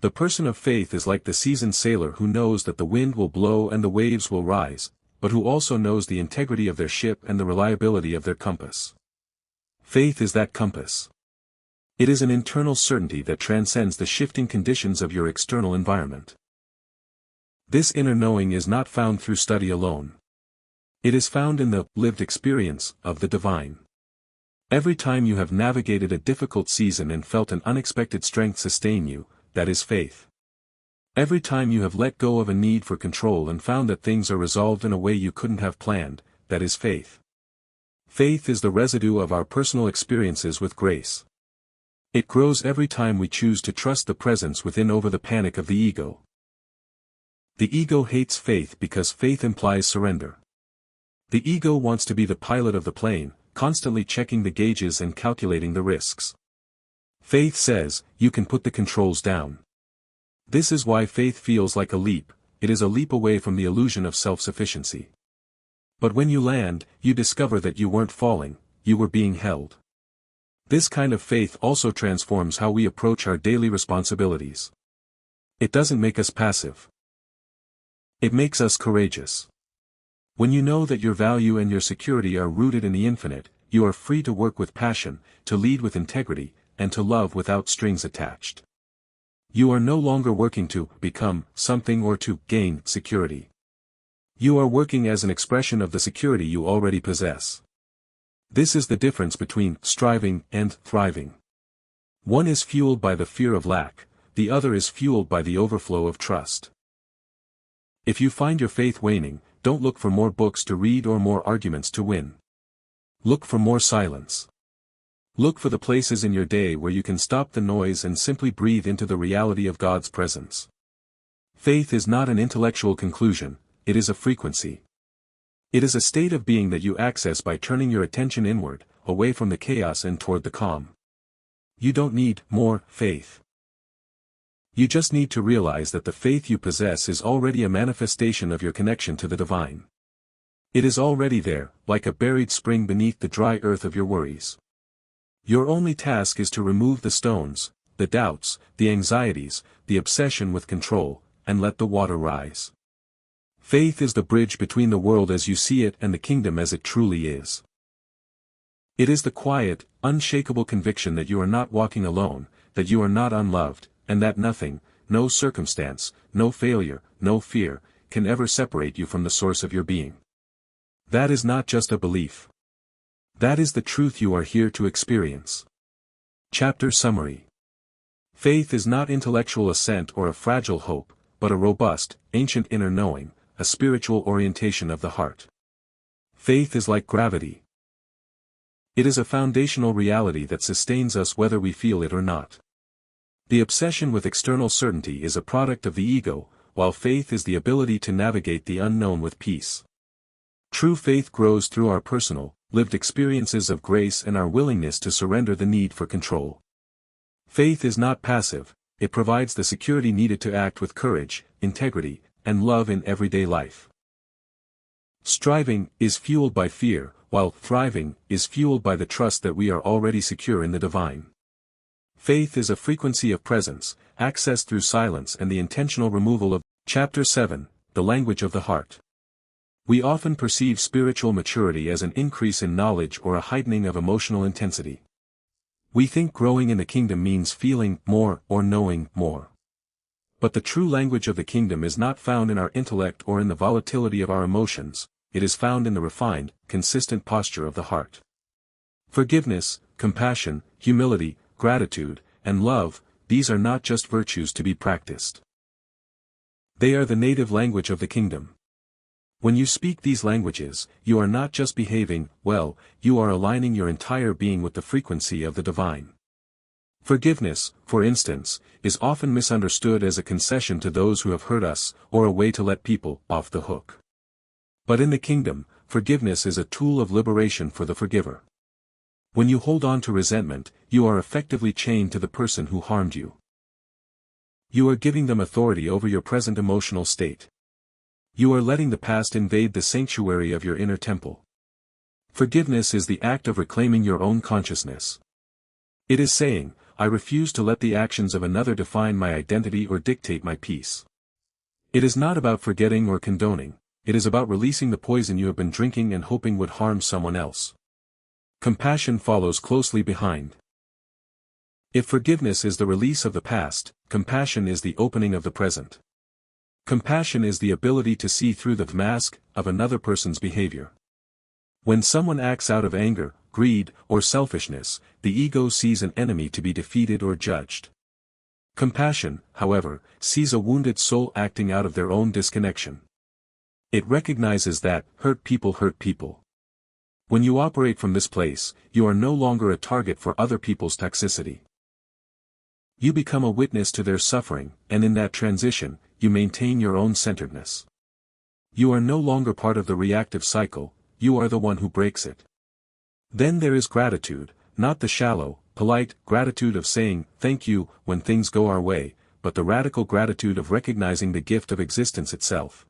The person of faith is like the seasoned sailor who knows that the wind will blow and the waves will rise, but who also knows the integrity of their ship and the reliability of their compass. Faith is that compass. It is an internal certainty that transcends the shifting conditions of your external environment. This inner knowing is not found through study alone. It is found in the lived experience of the divine. Every time you have navigated a difficult season and felt an unexpected strength sustain you, that is faith. Every time you have let go of a need for control and found that things are resolved in a way you couldn't have planned, that is faith. Faith is the residue of our personal experiences with grace. It grows every time we choose to trust the presence within over the panic of the ego. The ego hates faith because faith implies surrender. The ego wants to be the pilot of the plane, constantly checking the gauges and calculating the risks. Faith says, you can put the controls down. This is why faith feels like a leap, it is a leap away from the illusion of self-sufficiency. But when you land, you discover that you weren't falling, you were being held. This kind of faith also transforms how we approach our daily responsibilities. It doesn't make us passive. It makes us courageous. When you know that your value and your security are rooted in the infinite, you are free to work with passion, to lead with integrity, and to love without strings attached. You are no longer working to become something or to gain security. You are working as an expression of the security you already possess. This is the difference between striving and thriving. One is fueled by the fear of lack, the other is fueled by the overflow of trust. If you find your faith waning, don't look for more books to read or more arguments to win. Look for more silence. Look for the places in your day where you can stop the noise and simply breathe into the reality of God's presence. Faith is not an intellectual conclusion, it is a frequency. It is a state of being that you access by turning your attention inward, away from the chaos and toward the calm. You don't need more faith. You just need to realize that the faith you possess is already a manifestation of your connection to the divine. It is already there, like a buried spring beneath the dry earth of your worries. Your only task is to remove the stones, the doubts, the anxieties, the obsession with control, and let the water rise. Faith is the bridge between the world as you see it and the kingdom as it truly is. It is the quiet, unshakable conviction that you are not walking alone, that you are not unloved, and that nothing, no circumstance, no failure, no fear, can ever separate you from the source of your being. That is not just a belief. That is the truth you are here to experience. Chapter Summary. Faith is not intellectual assent or a fragile hope, but a robust, ancient inner knowing, a spiritual orientation of the heart. Faith is like gravity. It is a foundational reality that sustains us whether we feel it or not. The obsession with external certainty is a product of the ego, while faith is the ability to navigate the unknown with peace. True faith grows through our personal, lived experiences of grace and our willingness to surrender the need for control. Faith is not passive, it provides the security needed to act with courage, integrity, and love in everyday life. Striving is fueled by fear, while thriving is fueled by the trust that we are already secure in the divine. Faith is a frequency of presence, accessed through silence and the intentional removal of. Chapter 7, The Language of the Heart. We often perceive spiritual maturity as an increase in knowledge or a heightening of emotional intensity. We think growing in the kingdom means feeling more or knowing more. But the true language of the kingdom is not found in our intellect or in the volatility of our emotions, it is found in the refined, consistent posture of the heart. Forgiveness, compassion, humility, gratitude, and love, these are not just virtues to be practiced. They are the native language of the kingdom. When you speak these languages, you are not just behaving well, you are aligning your entire being with the frequency of the divine. Forgiveness, for instance, is often misunderstood as a concession to those who have hurt us, or a way to let people off the hook. But in the kingdom, forgiveness is a tool of liberation for the forgiver. When you hold on to resentment, you are effectively chained to the person who harmed you. You are giving them authority over your present emotional state. You are letting the past invade the sanctuary of your inner temple. Forgiveness is the act of reclaiming your own consciousness. It is saying, I refuse to let the actions of another define my identity or dictate my peace. It is not about forgetting or condoning, it is about releasing the poison you have been drinking and hoping would harm someone else. Compassion follows closely behind. If forgiveness is the release of the past, compassion is the opening of the present. Compassion is the ability to see through the mask of another person's behavior. When someone acts out of anger, greed, or selfishness, the ego sees an enemy to be defeated or judged. Compassion, however, sees a wounded soul acting out of their own disconnection. It recognizes that hurt people hurt people. When you operate from this place, you are no longer a target for other people's toxicity. You become a witness to their suffering, and in that transition, you maintain your own centeredness. You are no longer part of the reactive cycle, you are the one who breaks it. Then there is gratitude, not the shallow, polite gratitude of saying, thank you, when things go our way, but the radical gratitude of recognizing the gift of existence itself.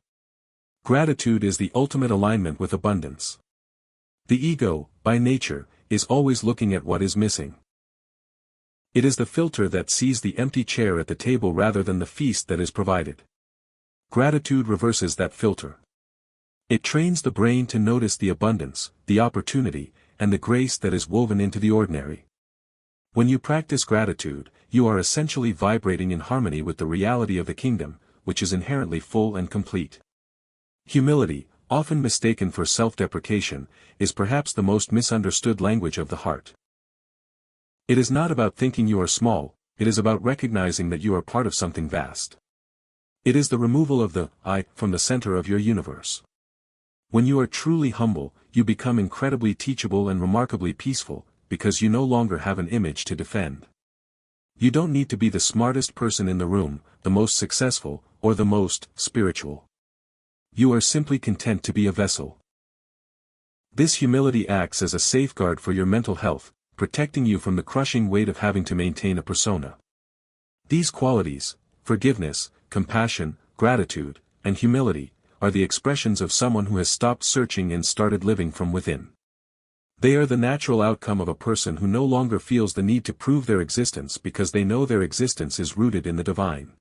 Gratitude is the ultimate alignment with abundance. The ego, by nature, is always looking at what is missing. It is the filter that sees the empty chair at the table rather than the feast that is provided. Gratitude reverses that filter. It trains the brain to notice the abundance, the opportunity, and the grace that is woven into the ordinary. When you practice gratitude, you are essentially vibrating in harmony with the reality of the kingdom, which is inherently full and complete. Humility, often mistaken for self-deprecation, is perhaps the most misunderstood language of the heart. It is not about thinking you are small, it is about recognizing that you are part of something vast. It is the removal of the I from the center of your universe. When you are truly humble, you become incredibly teachable and remarkably peaceful, because you no longer have an image to defend. You don't need to be the smartest person in the room, the most successful, or the most spiritual. You are simply content to be a vessel. This humility acts as a safeguard for your mental health, protecting you from the crushing weight of having to maintain a persona. These qualities, forgiveness, compassion, gratitude, and humility, are the expressions of someone who has stopped searching and started living from within. They are the natural outcome of a person who no longer feels the need to prove their existence because they know their existence is rooted in the divine.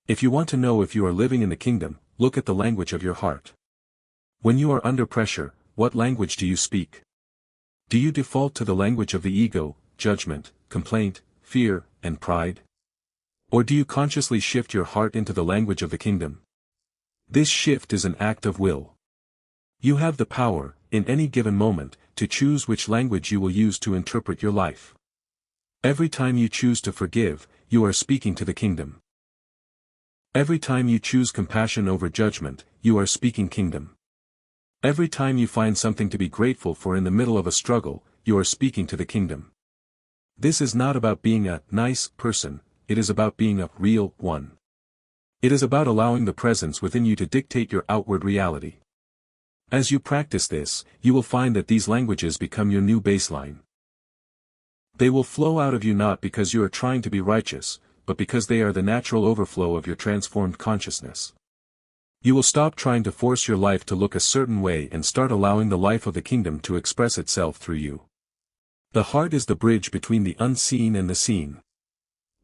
If you want to know if you are living in the kingdom, look at the language of your heart. When you are under pressure, what language do you speak? Do you default to the language of the ego, judgment, complaint, fear, and pride? Or do you consciously shift your heart into the language of the kingdom? This shift is an act of will. You have the power, in any given moment, to choose which language you will use to interpret your life. Every time you choose to forgive, you are speaking to the kingdom. Every time you choose compassion over judgment, you are speaking kingdom. Every time you find something to be grateful for in the middle of a struggle, you are speaking to the kingdom. This is not about being a nice person, it is about being a real one. It is about allowing the presence within you to dictate your outward reality. As you practice this, you will find that these languages become your new baseline. They will flow out of you not because you are trying to be righteous, but because they are the natural overflow of your transformed consciousness. You will stop trying to force your life to look a certain way and start allowing the life of the kingdom to express itself through you. The heart is the bridge between the unseen and the seen.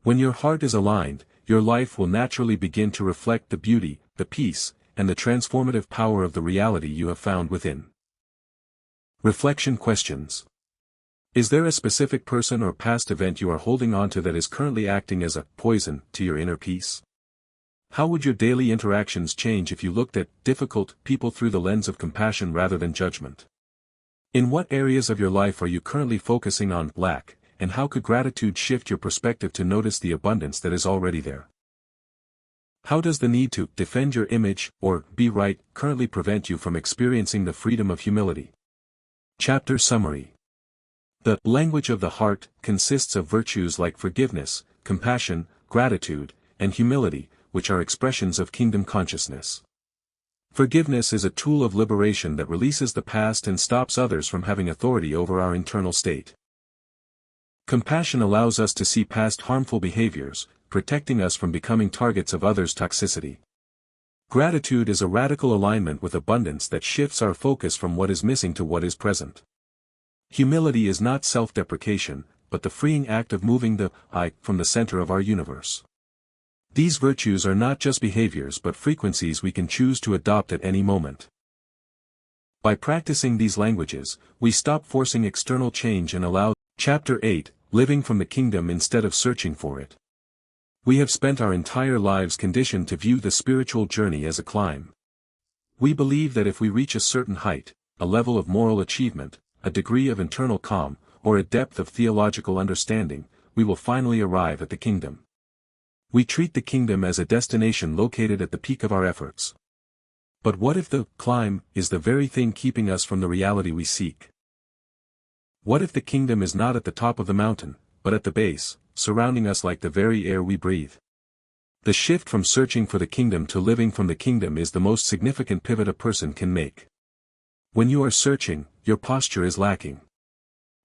When your heart is aligned, your life will naturally begin to reflect the beauty, the peace, and the transformative power of the reality you have found within. Reflection questions. Is there a specific person or past event you are holding on to that is currently acting as a poison to your inner peace? How would your daily interactions change if you looked at difficult people through the lens of compassion rather than judgment? In what areas of your life are you currently focusing on lack, and how could gratitude shift your perspective to notice the abundance that is already there? How does the need to defend your image or be right currently prevent you from experiencing the freedom of humility? Chapter summary. The language of the heart consists of virtues like forgiveness, compassion, gratitude, and humility, which are expressions of kingdom consciousness. Forgiveness is a tool of liberation that releases the past and stops others from having authority over our internal state. Compassion allows us to see past harmful behaviors, protecting us from becoming targets of others' toxicity. Gratitude is a radical alignment with abundance that shifts our focus from what is missing to what is present. Humility is not self-deprecation, but the freeing act of moving the I from the center of our universe. These virtues are not just behaviors but frequencies we can choose to adopt at any moment. By practicing these languages, we stop forcing external change and allow. Chapter 8, Living from the Kingdom instead of searching for it. We have spent our entire lives conditioned to view the spiritual journey as a climb. We believe that if we reach a certain height, a level of moral achievement, a degree of internal calm, or a depth of theological understanding, we will finally arrive at the kingdom. We treat the kingdom as a destination located at the peak of our efforts. But what if the climb is the very thing keeping us from the reality we seek? What if the kingdom is not at the top of the mountain, but at the base, surrounding us like the very air we breathe? The shift from searching for the kingdom to living from the kingdom is the most significant pivot a person can make. When you are searching, your posture is lacking.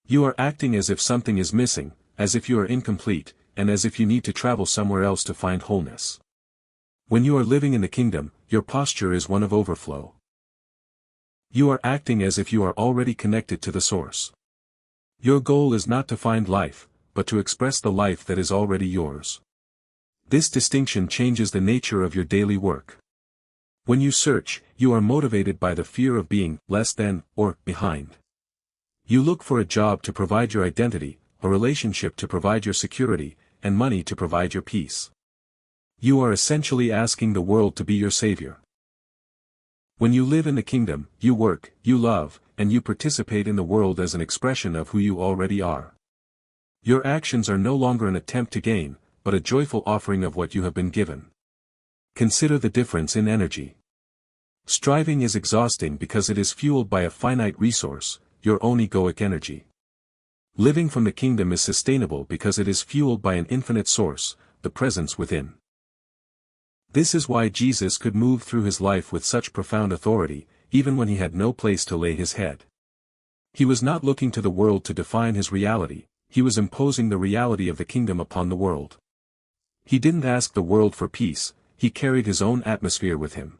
You are acting as if something is missing, as if you are incomplete, and as if you need to travel somewhere else to find wholeness. When you are living in the kingdom, your posture is one of overflow. You are acting as if you are already connected to the source. Your goal is not to find life, but to express the life that is already yours. This distinction changes the nature of your daily work. When you search, you are motivated by the fear of being less than or behind. You look for a job to provide your identity, a relationship to provide your security, and money to provide your peace. You are essentially asking the world to be your savior. When you live in the kingdom, you work, you love, and you participate in the world as an expression of who you already are. Your actions are no longer an attempt to gain, but a joyful offering of what you have been given. Consider the difference in energy. Striving is exhausting because it is fueled by a finite resource, your own egoic energy. Living from the kingdom is sustainable because it is fueled by an infinite source, the presence within. This is why Jesus could move through his life with such profound authority, even when he had no place to lay his head. He was not looking to the world to define his reality, he was imposing the reality of the kingdom upon the world. He didn't ask the world for peace, he carried his own atmosphere with him.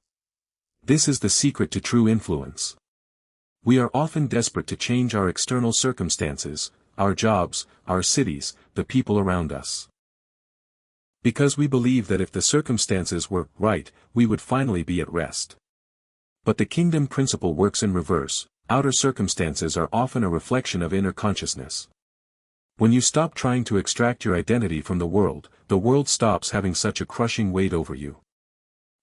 This is the secret to true influence. We are often desperate to change our external circumstances, our jobs, our cities, the people around us. Because we believe that if the circumstances were right, we would finally be at rest. But the kingdom principle works in reverse. Outer circumstances are often a reflection of inner consciousness. When you stop trying to extract your identity from the world stops having such a crushing weight over you.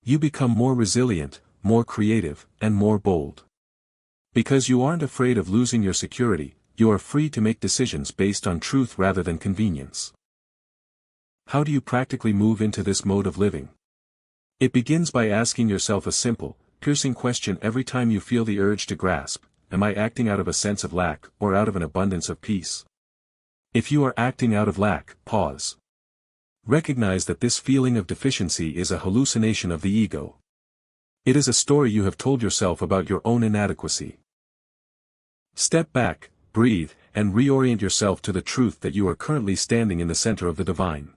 You become more resilient, more creative, and more bold. Because you aren't afraid of losing your security, you are free to make decisions based on truth rather than convenience. How do you practically move into this mode of living? It begins by asking yourself a simple, piercing question every time you feel the urge to grasp: am I acting out of a sense of lack, or out of an abundance of peace? If you are acting out of lack, pause. Recognize that this feeling of deficiency is a hallucination of the ego. It is a story you have told yourself about your own inadequacy. Step back, breathe, and reorient yourself to the truth that you are currently standing in the center of the divine.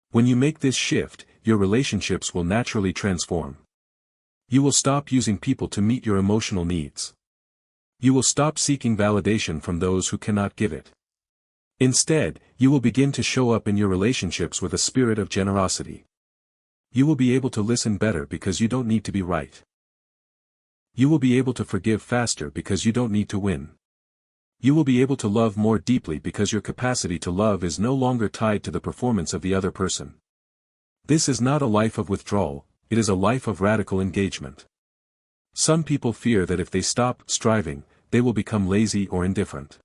When you make this shift, your relationships will naturally transform. You will stop using people to meet your emotional needs. You will stop seeking validation from those who cannot give it. Instead, you will begin to show up in your relationships with a spirit of generosity. You will be able to listen better because you don't need to be right. You will be able to forgive faster because you don't need to win. You will be able to love more deeply because your capacity to love is no longer tied to the performance of the other person. This is not a life of withdrawal, it is a life of radical engagement. Some people fear that if they stop striving, they will become lazy or indifferent.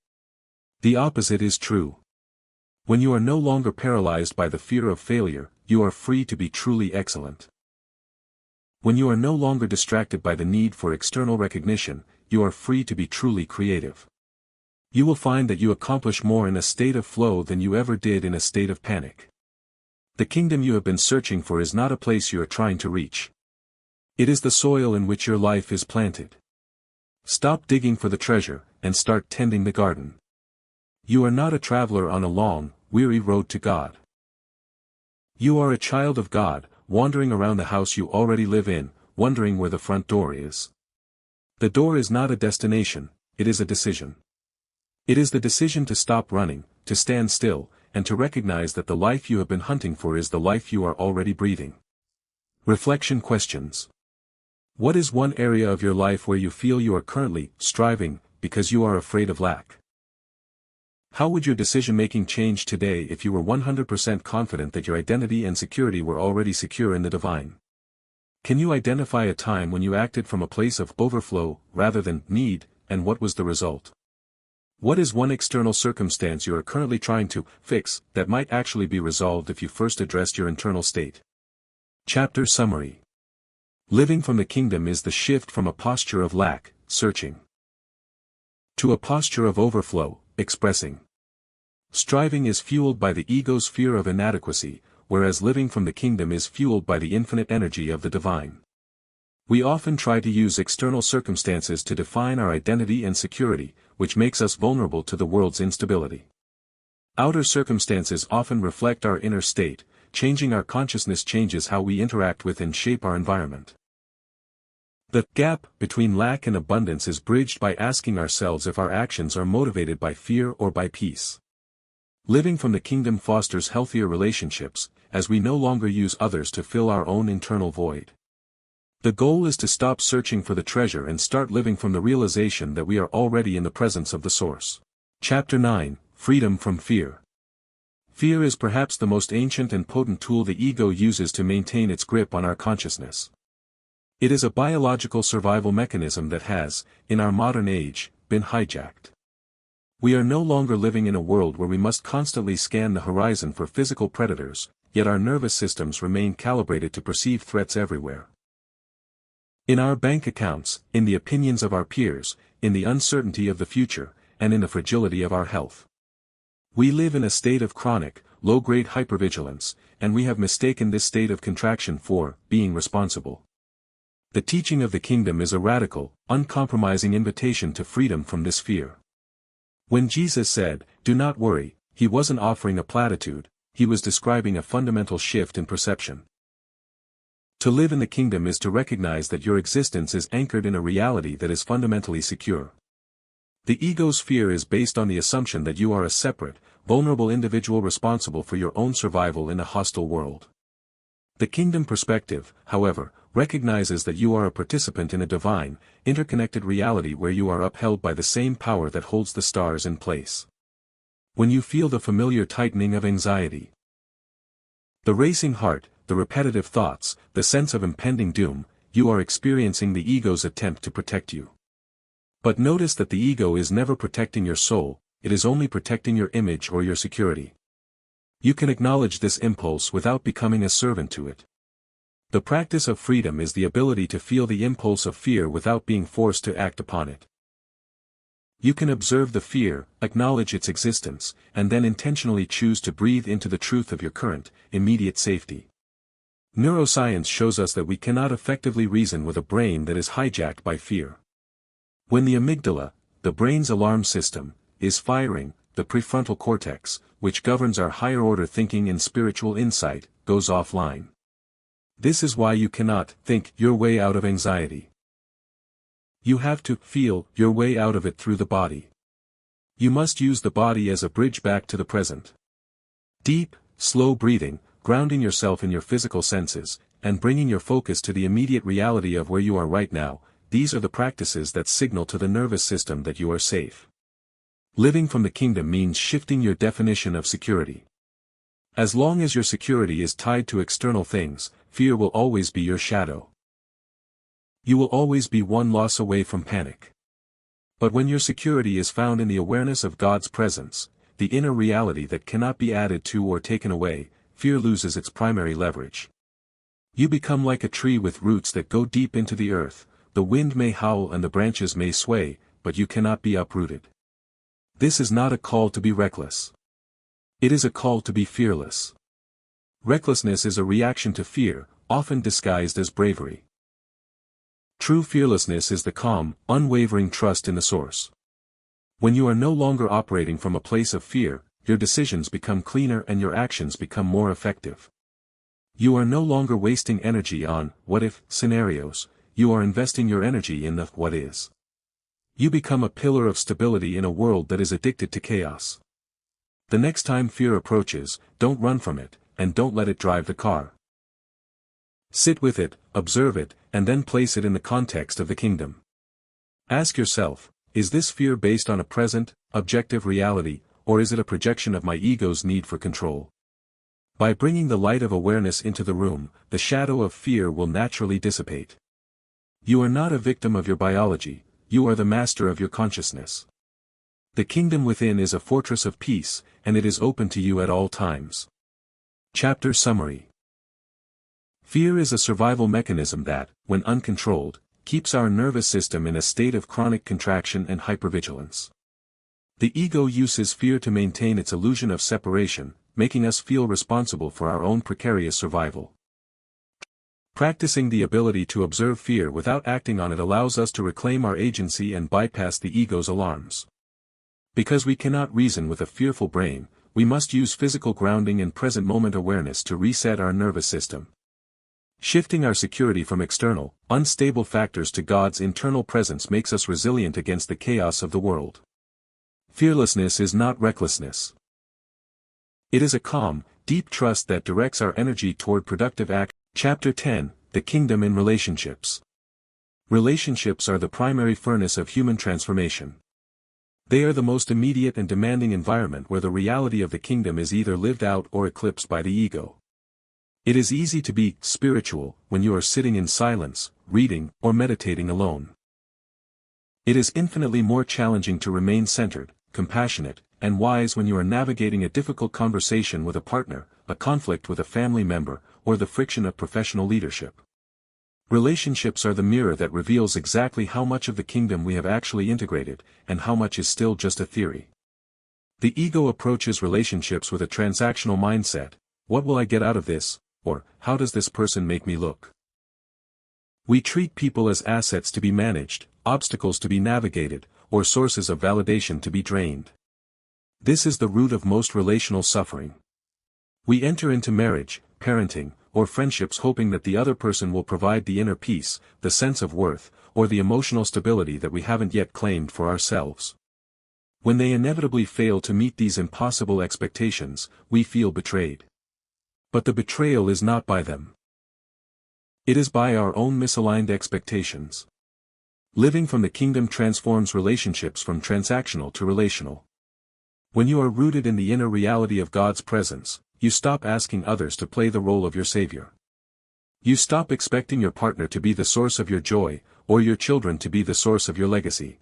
The opposite is true. When you are no longer paralyzed by the fear of failure, you are free to be truly excellent. When you are no longer distracted by the need for external recognition, you are free to be truly creative. You will find that you accomplish more in a state of flow than you ever did in a state of panic. The kingdom you have been searching for is not a place you are trying to reach. It is the soil in which your life is planted. Stop digging for the treasure, and start tending the garden. You are not a traveler on a long, weary road to God. You are a child of God, wandering around the house you already live in, wondering where the front door is. The door is not a destination, it is a decision. It is the decision to stop running, to stand still, and to recognize that the life you have been hunting for is the life you are already breathing. Reflection questions. What is one area of your life where you feel you are currently striving because you are afraid of lack? How would your decision-making change today if you were 100% confident that your identity and security were already secure in the divine? Can you identify a time when you acted from a place of overflow rather than need, and what was the result? What is one external circumstance you are currently trying to fix that might actually be resolved if you first addressed your internal state? Chapter Summary. Living from the kingdom is the shift from a posture of lack, searching, to a posture of overflow, expressing. Striving is fueled by the ego's fear of inadequacy, whereas living from the kingdom is fueled by the infinite energy of the divine. We often try to use external circumstances to define our identity and security, which makes us vulnerable to the world's instability. Outer circumstances often reflect our inner state. Changing our consciousness changes how we interact with and shape our environment. The gap between lack and abundance is bridged by asking ourselves if our actions are motivated by fear or by peace. Living from the kingdom fosters healthier relationships, as we no longer use others to fill our own internal void. The goal is to stop searching for the treasure and start living from the realization that we are already in the presence of the source. Chapter 9, Freedom from Fear. Fear is perhaps the most ancient and potent tool the ego uses to maintain its grip on our consciousness. It is a biological survival mechanism that has, in our modern age, been hijacked. We are no longer living in a world where we must constantly scan the horizon for physical predators, yet our nervous systems remain calibrated to perceive threats everywhere. In our bank accounts, in the opinions of our peers, in the uncertainty of the future, and in the fragility of our health. We live in a state of chronic, low-grade hypervigilance, and we have mistaken this state of contraction for being responsible. The teaching of the kingdom is a radical, uncompromising invitation to freedom from this fear. When Jesus said, "Do not worry," he wasn't offering a platitude, he was describing a fundamental shift in perception. To live in the kingdom is to recognize that your existence is anchored in a reality that is fundamentally secure. The ego's fear is based on the assumption that you are a separate, vulnerable individual responsible for your own survival in a hostile world. The kingdom perspective, however, recognizes that you are a participant in a divine, interconnected reality where you are upheld by the same power that holds the stars in place. When you feel the familiar tightening of anxiety, the racing heart, the repetitive thoughts, the sense of impending doom, you are experiencing the ego's attempt to protect you. But notice that the ego is never protecting your soul, it is only protecting your image or your security. You can acknowledge this impulse without becoming a servant to it. The practice of freedom is the ability to feel the impulse of fear without being forced to act upon it. You can observe the fear, acknowledge its existence, and then intentionally choose to breathe into the truth of your current, immediate safety. Neuroscience shows us that we cannot effectively reason with a brain that is hijacked by fear. When the amygdala, the brain's alarm system, is firing, the prefrontal cortex, which governs our higher-order thinking and spiritual insight, goes offline. This is why you cannot think your way out of anxiety. You have to feel your way out of it through the body. You must use the body as a bridge back to the present. Deep, slow breathing, grounding yourself in your physical senses, and bringing your focus to the immediate reality of where you are right now, these are the practices that signal to the nervous system that you are safe. Living from the kingdom means shifting your definition of security. As long as your security is tied to external things, fear will always be your shadow. You will always be one loss away from panic. But when your security is found in the awareness of God's presence, the inner reality that cannot be added to or taken away, fear loses its primary leverage. You become like a tree with roots that go deep into the earth. The wind may howl and the branches may sway, but you cannot be uprooted. This is not a call to be reckless. It is a call to be fearless. Recklessness is a reaction to fear, often disguised as bravery. True fearlessness is the calm, unwavering trust in the source. When you are no longer operating from a place of fear, your decisions become cleaner and your actions become more effective. You are no longer wasting energy on what-if scenarios, you are investing your energy in the what is. You become a pillar of stability in a world that is addicted to chaos. The next time fear approaches, don't run from it, and don't let it drive the car. Sit with it, observe it, and then place it in the context of the kingdom. Ask yourself, is this fear based on a present, objective reality, or is it a projection of my ego's need for control? By bringing the light of awareness into the room, the shadow of fear will naturally dissipate. You are not a victim of your biology, you are the master of your consciousness. The kingdom within is a fortress of peace, and it is open to you at all times. Chapter Summary. Fear is a survival mechanism that, when uncontrolled, keeps our nervous system in a state of chronic contraction and hypervigilance. The ego uses fear to maintain its illusion of separation, making us feel responsible for our own precarious survival. Practicing the ability to observe fear without acting on it allows us to reclaim our agency and bypass the ego's alarms. Because we cannot reason with a fearful brain, we must use physical grounding and present moment awareness to reset our nervous system. Shifting our security from external, unstable factors to God's internal presence makes us resilient against the chaos of the world. Fearlessness is not recklessness. It is a calm, deep trust that directs our energy toward productive action. Chapter 10, The Kingdom in Relationships. Relationships are the primary furnace of human transformation. They are the most immediate and demanding environment where the reality of the kingdom is either lived out or eclipsed by the ego. It is easy to be spiritual when you are sitting in silence, reading, or meditating alone. It is infinitely more challenging to remain centered, compassionate, and wise when you are navigating a difficult conversation with a partner, a conflict with a family member, or the friction of professional leadership. Relationships are the mirror that reveals exactly how much of the kingdom we have actually integrated, and how much is still just a theory. The ego approaches relationships with a transactional mindset: what will I get out of this, or how does this person make me look? We treat people as assets to be managed, obstacles to be navigated, or sources of validation to be drained. This is the root of most relational suffering. We enter into marriage, parenting, or friendships hoping that the other person will provide the inner peace, the sense of worth, or the emotional stability that we haven't yet claimed for ourselves. When they inevitably fail to meet these impossible expectations, we feel betrayed. But the betrayal is not by them. It is by our own misaligned expectations. Living from the kingdom transforms relationships from transactional to relational. When you are rooted in the inner reality of God's presence, you stop asking others to play the role of your savior. You stop expecting your partner to be the source of your joy, or your children to be the source of your legacy.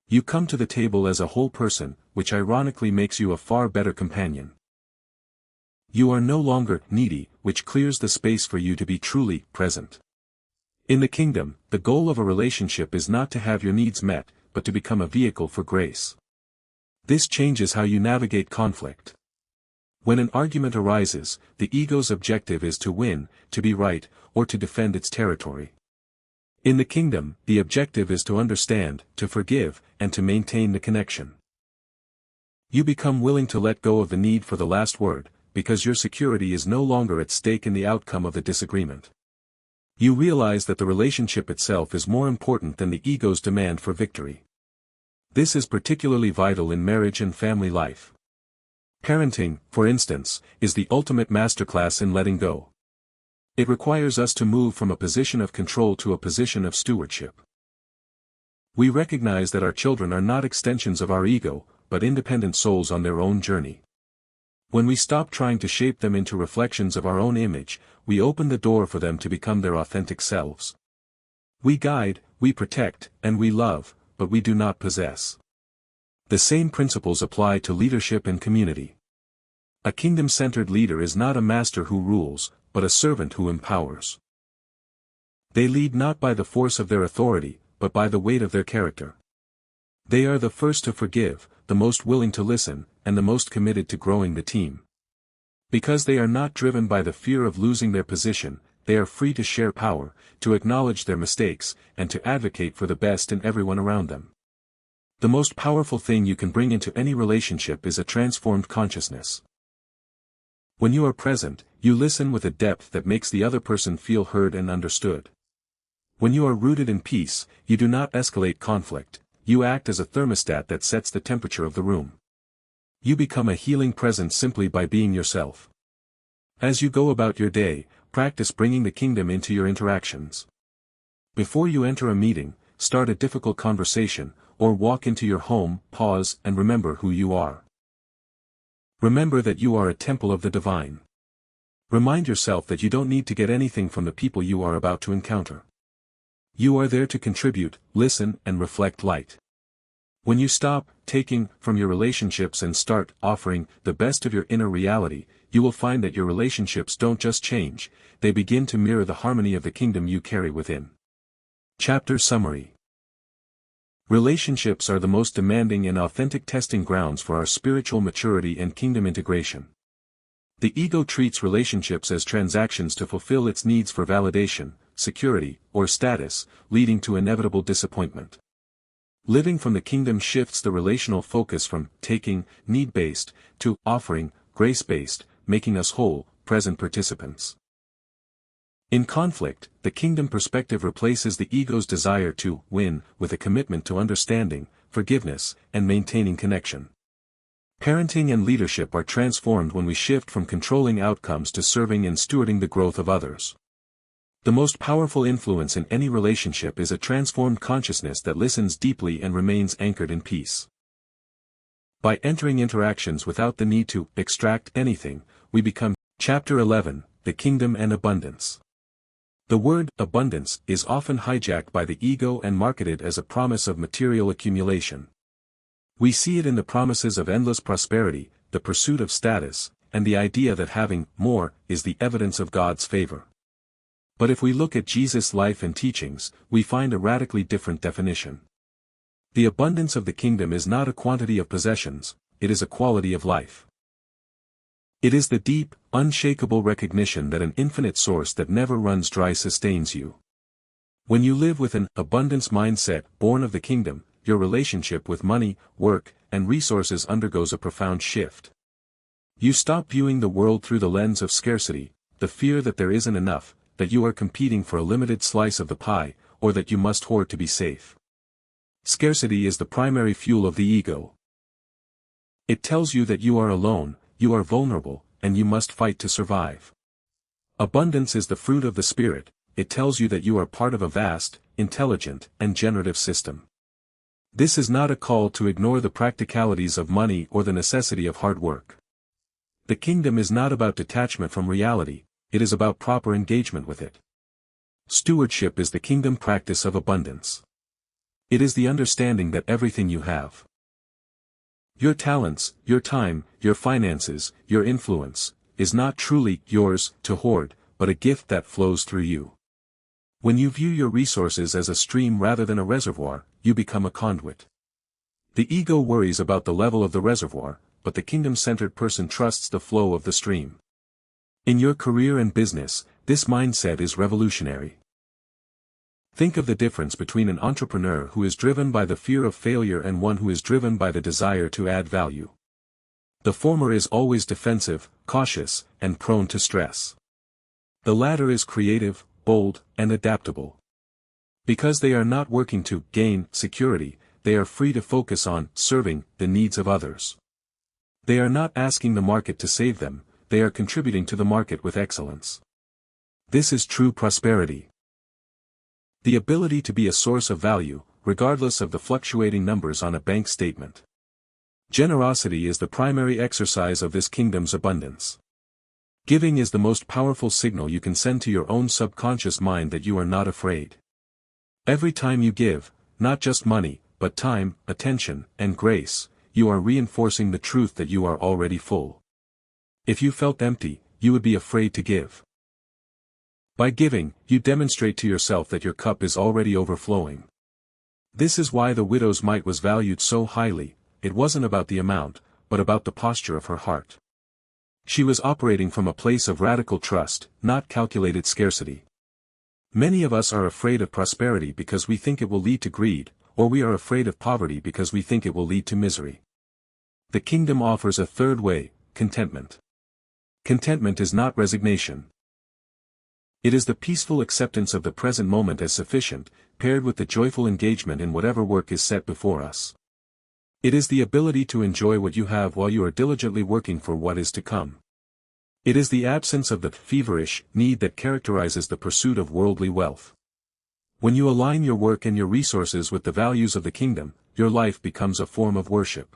You come to the table as a whole person, which ironically makes you a far better companion. You are no longer needy, which clears the space for you to be truly present. In the kingdom, the goal of a relationship is not to have your needs met, but to become a vehicle for grace. This changes how you navigate conflict. When an argument arises, the ego's objective is to win, to be right, or to defend its territory. In the kingdom, the objective is to understand, to forgive, and to maintain the connection. You become willing to let go of the need for the last word, because your security is no longer at stake in the outcome of the disagreement. You realize that the relationship itself is more important than the ego's demand for victory. This is particularly vital in marriage and family life. Parenting, for instance, is the ultimate masterclass in letting go. It requires us to move from a position of control to a position of stewardship. We recognize that our children are not extensions of our ego, but independent souls on their own journey. When we stop trying to shape them into reflections of our own image, we open the door for them to become their authentic selves. We guide, we protect, and we love, but we do not possess. The same principles apply to leadership and community. A kingdom-centered leader is not a master who rules, but a servant who empowers. They lead not by the force of their authority, but by the weight of their character. They are the first to forgive, the most willing to listen, and the most committed to growing the team. Because they are not driven by the fear of losing their position, they are free to share power, to acknowledge their mistakes, and to advocate for the best in everyone around them. The most powerful thing you can bring into any relationship is a transformed consciousness. When you are present, you listen with a depth that makes the other person feel heard and understood. When you are rooted in peace, you do not escalate conflict, you act as a thermostat that sets the temperature of the room. You become a healing presence simply by being yourself. As you go about your day, practice bringing the kingdom into your interactions. Before you enter a meeting, start a difficult conversation, or walk into your home, pause and remember who you are. Remember that you are a temple of the divine. Remind yourself that you don't need to get anything from the people you are about to encounter. You are there to contribute, listen, and reflect light. When you stop taking from your relationships and start offering the best of your inner reality, you will find that your relationships don't just change, they begin to mirror the harmony of the kingdom you carry within. Chapter Summary. Relationships are the most demanding and authentic testing grounds for our spiritual maturity and kingdom integration. The ego treats relationships as transactions to fulfill its needs for validation, security, or status, leading to inevitable disappointment. Living from the kingdom shifts the relational focus from taking, need-based, to offering, grace-based, making us whole, present participants. In conflict, the kingdom perspective replaces the ego's desire to win with a commitment to understanding, forgiveness, and maintaining connection. Parenting and leadership are transformed when we shift from controlling outcomes to serving and stewarding the growth of others. The most powerful influence in any relationship is a transformed consciousness that listens deeply and remains anchored in peace. By entering interactions without the need to extract anything, we become. Chapter 11, The Kingdom and Abundance. The word abundance is often hijacked by the ego and marketed as a promise of material accumulation. We see it in the promises of endless prosperity, the pursuit of status, and the idea that having more is the evidence of God's favor. But if we look at Jesus' life and teachings, we find a radically different definition. The abundance of the kingdom is not a quantity of possessions, it is a quality of life. It is the deep, unshakable recognition that an infinite source that never runs dry sustains you. When you live with an abundance mindset born of the kingdom, your relationship with money, work, and resources undergoes a profound shift. You stop viewing the world through the lens of scarcity, the fear that there isn't enough, that you are competing for a limited slice of the pie, or that you must hoard to be safe. Scarcity is the primary fuel of the ego. It tells you that you are alone, you are vulnerable, and you must fight to survive. Abundance is the fruit of the Spirit. It tells you that you are part of a vast, intelligent, and generative system. This is not a call to ignore the practicalities of money or the necessity of hard work. The kingdom is not about detachment from reality, it is about proper engagement with it. Stewardship is the kingdom practice of abundance. It is the understanding that everything you have, your talents, your time, your finances, your influence, is not truly yours to hoard, but a gift that flows through you. When you view your resources as a stream rather than a reservoir, you become a conduit. The ego worries about the level of the reservoir, but the kingdom-centered person trusts the flow of the stream. In your career and business, this mindset is revolutionary. Think of the difference between an entrepreneur who is driven by the fear of failure and one who is driven by the desire to add value. The former is always defensive, cautious, and prone to stress. The latter is creative, bold, and adaptable. Because they are not working to gain security, they are free to focus on serving the needs of others. They are not asking the market to save them, they are contributing to the market with excellence. This is true prosperity. The ability to be a source of value, regardless of the fluctuating numbers on a bank statement. Generosity is the primary exercise of this kingdom's abundance. Giving is the most powerful signal you can send to your own subconscious mind that you are not afraid. Every time you give, not just money, but time, attention, and grace, you are reinforcing the truth that you are already full. If you felt empty, you would be afraid to give. By giving, you demonstrate to yourself that your cup is already overflowing. This is why the widow's mite was valued so highly. It wasn't about the amount, but about the posture of her heart. She was operating from a place of radical trust, not calculated scarcity. Many of us are afraid of prosperity because we think it will lead to greed, or we are afraid of poverty because we think it will lead to misery. The kingdom offers a third way, contentment. Contentment is not resignation. It is the peaceful acceptance of the present moment as sufficient, paired with the joyful engagement in whatever work is set before us. It is the ability to enjoy what you have while you are diligently working for what is to come. It is the absence of the feverish need that characterizes the pursuit of worldly wealth. When you align your work and your resources with the values of the kingdom, your life becomes a form of worship.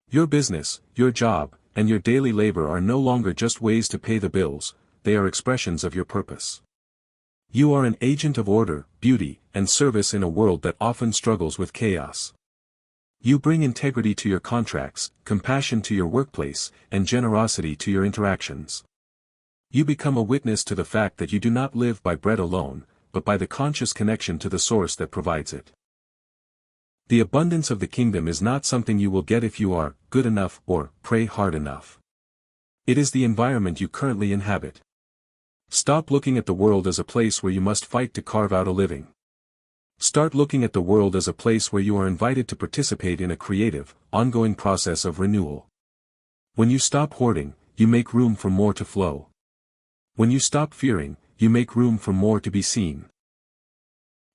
Your business, your job, and your daily labor are no longer just ways to pay the bills, they are expressions of your purpose. You are an agent of order, beauty, and service in a world that often struggles with chaos. You bring integrity to your contracts, compassion to your workplace, and generosity to your interactions. You become a witness to the fact that you do not live by bread alone, but by the conscious connection to the source that provides it. The abundance of the kingdom is not something you will get if you are good enough or pray hard enough. It is the environment you currently inhabit. Stop looking at the world as a place where you must fight to carve out a living. Start looking at the world as a place where you are invited to participate in a creative, ongoing process of renewal. When you stop hoarding, you make room for more to flow. When you stop fearing, you make room for more to be seen.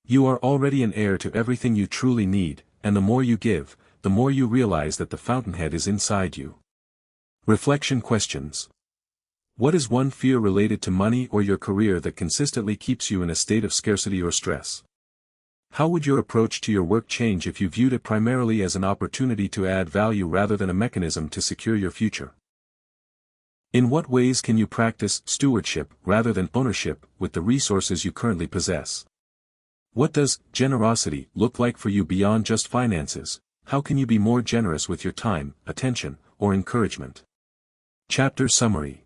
You are already an heir to everything you truly need, and the more you give, the more you realize that the fountainhead is inside you. Reflection questions. What is one fear related to money or your career that consistently keeps you in a state of scarcity or stress? How would your approach to your work change if you viewed it primarily as an opportunity to add value rather than a mechanism to secure your future? In what ways can you practice stewardship rather than ownership with the resources you currently possess? What does generosity look like for you beyond just finances? How can you be more generous with your time, attention, or encouragement? Chapter Summary.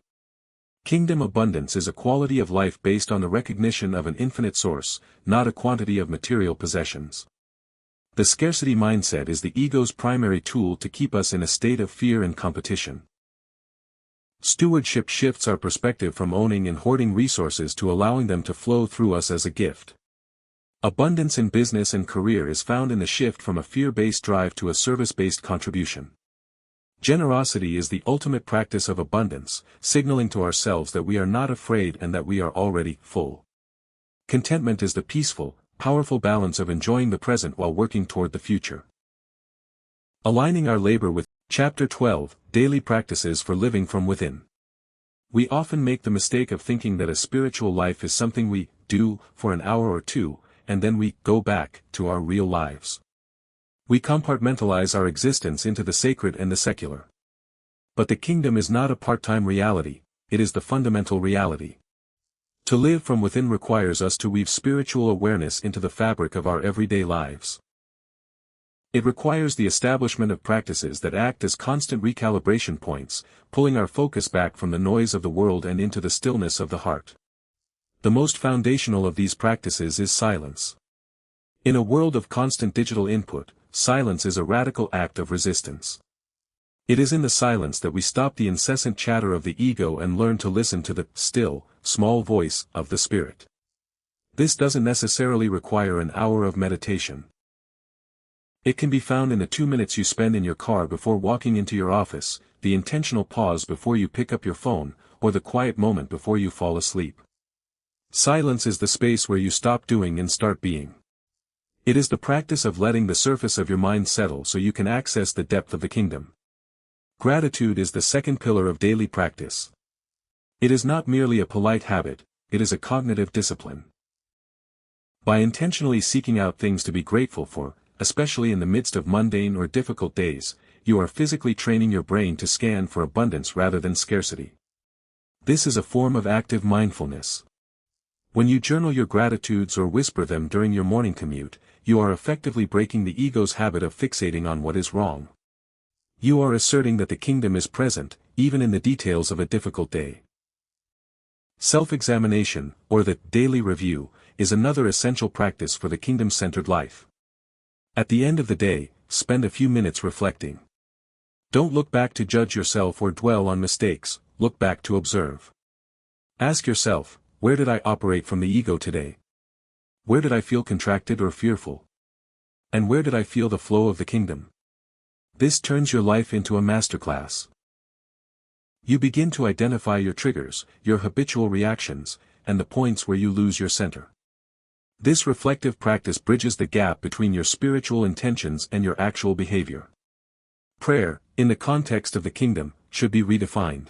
Kingdom abundance is a quality of life based on the recognition of an infinite source, not a quantity of material possessions. The scarcity mindset is the ego's primary tool to keep us in a state of fear and competition. Stewardship shifts our perspective from owning and hoarding resources to allowing them to flow through us as a gift. Abundance in business and career is found in the shift from a fear-based drive to a service-based contribution. Generosity is the ultimate practice of abundance, signaling to ourselves that we are not afraid and that we are already full. Contentment is the peaceful, powerful balance of enjoying the present while working toward the future. Aligning our labor with Chapter 12, Daily Practices for Living from Within. We often make the mistake of thinking that a spiritual life is something we do for an hour or two, and then we go back to our real lives. We compartmentalize our existence into the sacred and the secular. But the kingdom is not a part-time reality, it is the fundamental reality. To live from within requires us to weave spiritual awareness into the fabric of our everyday lives. It requires the establishment of practices that act as constant recalibration points, pulling our focus back from the noise of the world and into the stillness of the heart. The most foundational of these practices is silence. In a world of constant digital input, silence is a radical act of resistance. It is in the silence that we stop the incessant chatter of the ego and learn to listen to the still, small voice of the spirit. This doesn't necessarily require an hour of meditation. It can be found in the 2 minutes you spend in your car before walking into your office, the intentional pause before you pick up your phone, or the quiet moment before you fall asleep. Silence is the space where you stop doing and start being. It is the practice of letting the surface of your mind settle so you can access the depth of the kingdom. Gratitude is the second pillar of daily practice. It is not merely a polite habit, it is a cognitive discipline. By intentionally seeking out things to be grateful for, especially in the midst of mundane or difficult days, you are physically training your brain to scan for abundance rather than scarcity. This is a form of active mindfulness. When you journal your gratitudes or whisper them during your morning commute, you are effectively breaking the ego's habit of fixating on what is wrong. You are asserting that the kingdom is present, even in the details of a difficult day. Self-examination, or the daily review, is another essential practice for the kingdom-centered life. At the end of the day, spend a few minutes reflecting. Don't look back to judge yourself or dwell on mistakes, look back to observe. Ask yourself, where did I operate from the ego today? Where did I feel contracted or fearful? And where did I feel the flow of the kingdom? This turns your life into a masterclass. You begin to identify your triggers, your habitual reactions, and the points where you lose your center. This reflective practice bridges the gap between your spiritual intentions and your actual behavior. Prayer, in the context of the kingdom, should be redefined.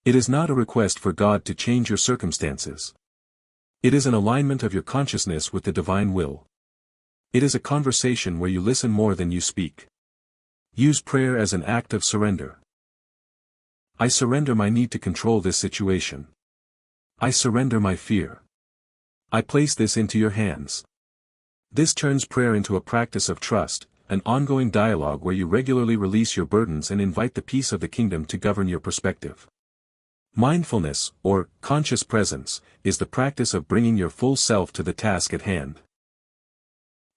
It is not a request for God to change your circumstances. It is an alignment of your consciousness with the divine will. It is a conversation where you listen more than you speak. Use prayer as an act of surrender. I surrender my need to control this situation. I surrender my fear. I place this into your hands. This turns prayer into a practice of trust, an ongoing dialogue where you regularly release your burdens and invite the peace of the kingdom to govern your perspective. Mindfulness, or conscious presence, is the practice of bringing your full self to the task at hand.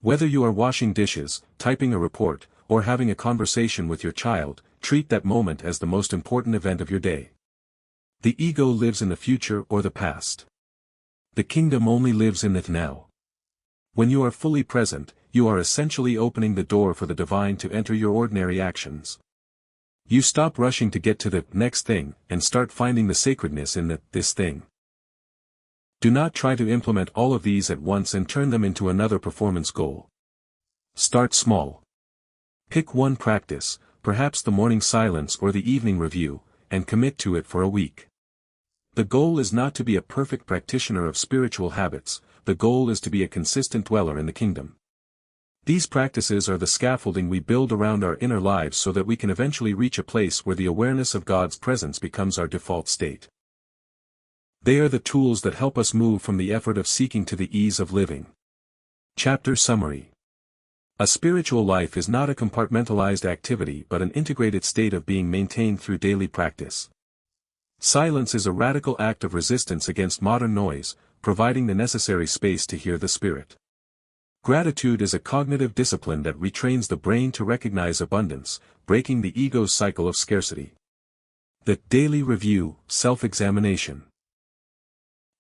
Whether you are washing dishes, typing a report, or having a conversation with your child, treat that moment as the most important event of your day. The ego lives in the future or the past. The kingdom only lives in the now. When you are fully present, you are essentially opening the door for the divine to enter your ordinary actions. You stop rushing to get to the next thing, and start finding the sacredness in this thing. Do not try to implement all of these at once and turn them into another performance goal. Start small. Pick one practice, perhaps the morning silence or the evening review, and commit to it for a week. The goal is not to be a perfect practitioner of spiritual habits, the goal is to be a consistent dweller in the kingdom. These practices are the scaffolding we build around our inner lives so that we can eventually reach a place where the awareness of God's presence becomes our default state. They are the tools that help us move from the effort of seeking to the ease of living. Chapter Summary. A spiritual life is not a compartmentalized activity but an integrated state of being maintained through daily practice. Silence is a radical act of resistance against modern noise, providing the necessary space to hear the spirit. Gratitude is a cognitive discipline that retrains the brain to recognize abundance, breaking the ego's cycle of scarcity. The daily review, self-examination,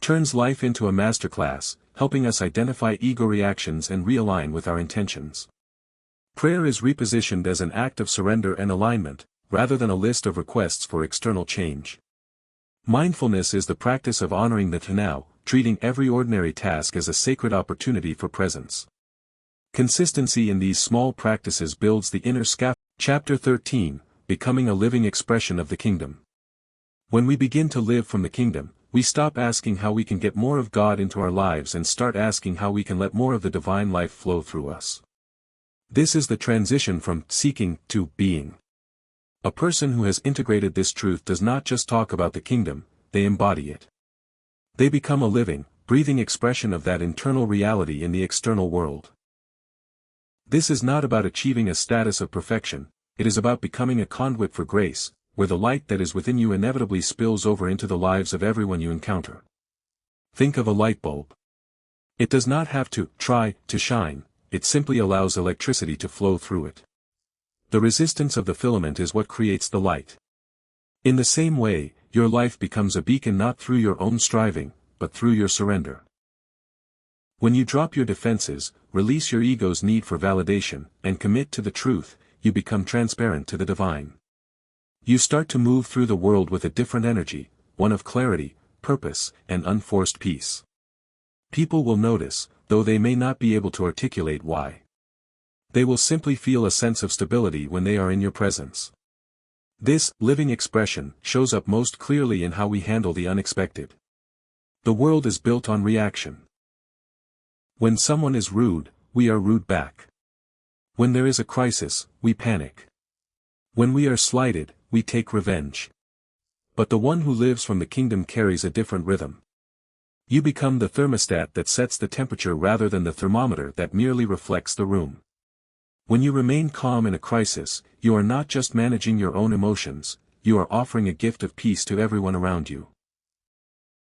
turns life into a masterclass, helping us identify ego reactions and realign with our intentions. Prayer is repositioned as an act of surrender and alignment, rather than a list of requests for external change. Mindfulness is the practice of honoring the now, treating every ordinary task as a sacred opportunity for presence. Consistency in these small practices builds the inner scaffolding. Chapter 13, Becoming a Living Expression of the Kingdom. When we begin to live from the kingdom, we stop asking how we can get more of God into our lives and start asking how we can let more of the divine life flow through us. This is the transition from seeking to being. A person who has integrated this truth does not just talk about the kingdom, they embody it. They become a living, breathing expression of that internal reality in the external world. This is not about achieving a status of perfection, it is about becoming a conduit for grace, where the light that is within you inevitably spills over into the lives of everyone you encounter. Think of a light bulb. It does not have to try to shine, it simply allows electricity to flow through it. The resistance of the filament is what creates the light. In the same way, your life becomes a beacon not through your own striving, but through your surrender. When you drop your defenses, release your ego's need for validation, and commit to the truth, you become transparent to the divine. You start to move through the world with a different energy, one of clarity, purpose, and unforced peace. People will notice, though they may not be able to articulate why. They will simply feel a sense of stability when they are in your presence. This living expression shows up most clearly in how we handle the unexpected. The world is built on reaction. When someone is rude, we are rude back. When there is a crisis, we panic. When we are slighted, we take revenge. But the one who lives from the kingdom carries a different rhythm. You become the thermostat that sets the temperature rather than the thermometer that merely reflects the room. When you remain calm in a crisis, you are not just managing your own emotions, you are offering a gift of peace to everyone around you.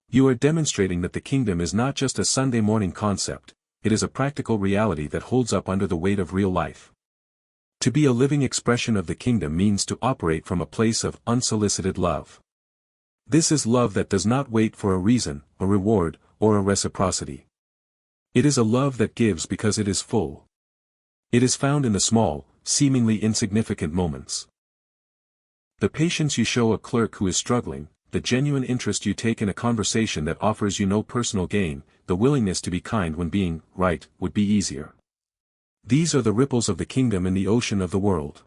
You are demonstrating that the kingdom is not just a Sunday morning concept, it is a practical reality that holds up under the weight of real life. To be a living expression of the kingdom means to operate from a place of unsolicited love. This is love that does not wait for a reason, a reward, or a reciprocity. It is a love that gives because it is full. It is found in the small, seemingly insignificant moments. The patience you show a clerk who is struggling, the genuine interest you take in a conversation that offers you no personal gain, the willingness to be kind when being right would be easier. These are the ripples of the kingdom in the ocean of the world.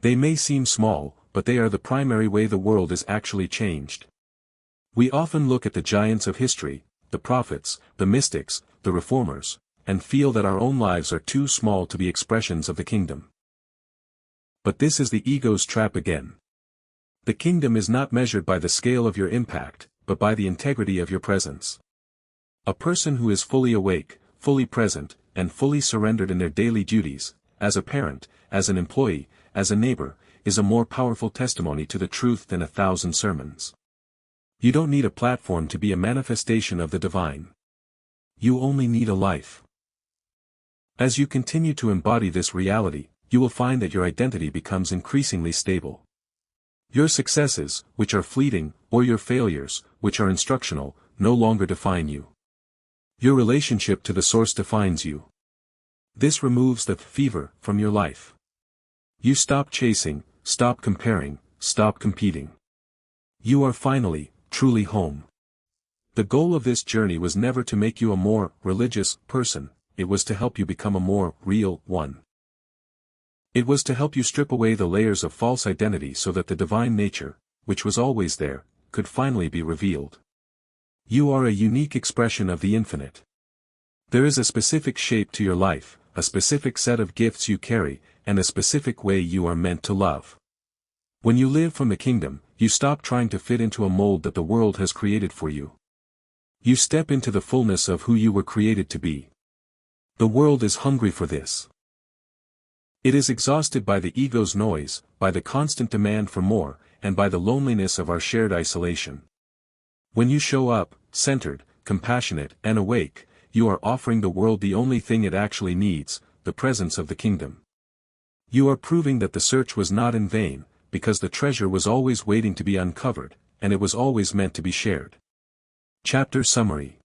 They may seem small, but they are the primary way the world is actually changed. We often look at the giants of history, the prophets, the mystics, the reformers, and feel that our own lives are too small to be expressions of the kingdom. But this is the ego's trap again. The kingdom is not measured by the scale of your impact, but by the integrity of your presence. A person who is fully awake, fully present, and fully surrendered in their daily duties, as a parent, as an employee, as a neighbor, is a more powerful testimony to the truth than 1,000 sermons. You don't need a platform to be a manifestation of the divine. You only need a life. As you continue to embody this reality, you will find that your identity becomes increasingly stable. Your successes, which are fleeting, or your failures, which are instructional, no longer define you. Your relationship to the source defines you. This removes the fever from your life. You stop chasing, stop comparing, stop competing. You are finally, truly home. The goal of this journey was never to make you a more religious person, it was to help you become a more real one. It was to help you strip away the layers of false identity so that the divine nature, which was always there, could finally be revealed. You are a unique expression of the infinite. There is a specific shape to your life, a specific set of gifts you carry, and a specific way you are meant to love. When you live from the kingdom, you stop trying to fit into a mold that the world has created for you. You step into the fullness of who you were created to be. The world is hungry for this. It is exhausted by the ego's noise, by the constant demand for more, and by the loneliness of our shared isolation. When you show up, centered, compassionate, and awake, you are offering the world the only thing it actually needs, the presence of the kingdom. You are proving that the search was not in vain, because the treasure was always waiting to be uncovered, and it was always meant to be shared. Chapter Summary.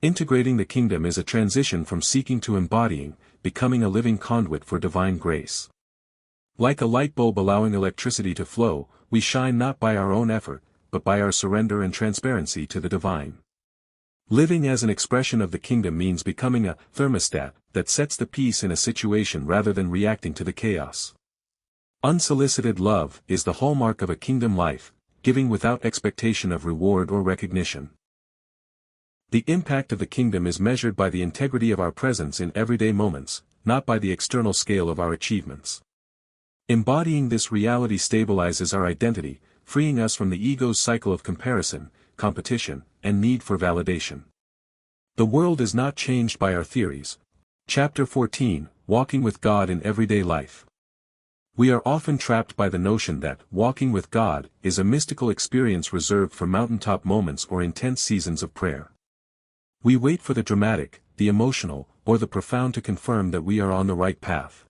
Integrating the kingdom is a transition from seeking to embodying, becoming a living conduit for divine grace. Like a light bulb allowing electricity to flow, we shine not by our own effort, but by our surrender and transparency to the divine. Living as an expression of the kingdom means becoming a thermostat that sets the peace in a situation rather than reacting to the chaos. Unsolicited love is the hallmark of a kingdom life, giving without expectation of reward or recognition. The impact of the kingdom is measured by the integrity of our presence in everyday moments, not by the external scale of our achievements. Embodying this reality stabilizes our identity, freeing us from the ego's cycle of comparison, competition, and need for validation. The world is not changed by our theories. Chapter 14, Walking with God in Everyday Life. We are often trapped by the notion that walking with God is a mystical experience reserved for mountaintop moments or intense seasons of prayer. We wait for the dramatic, the emotional, or the profound to confirm that we are on the right path.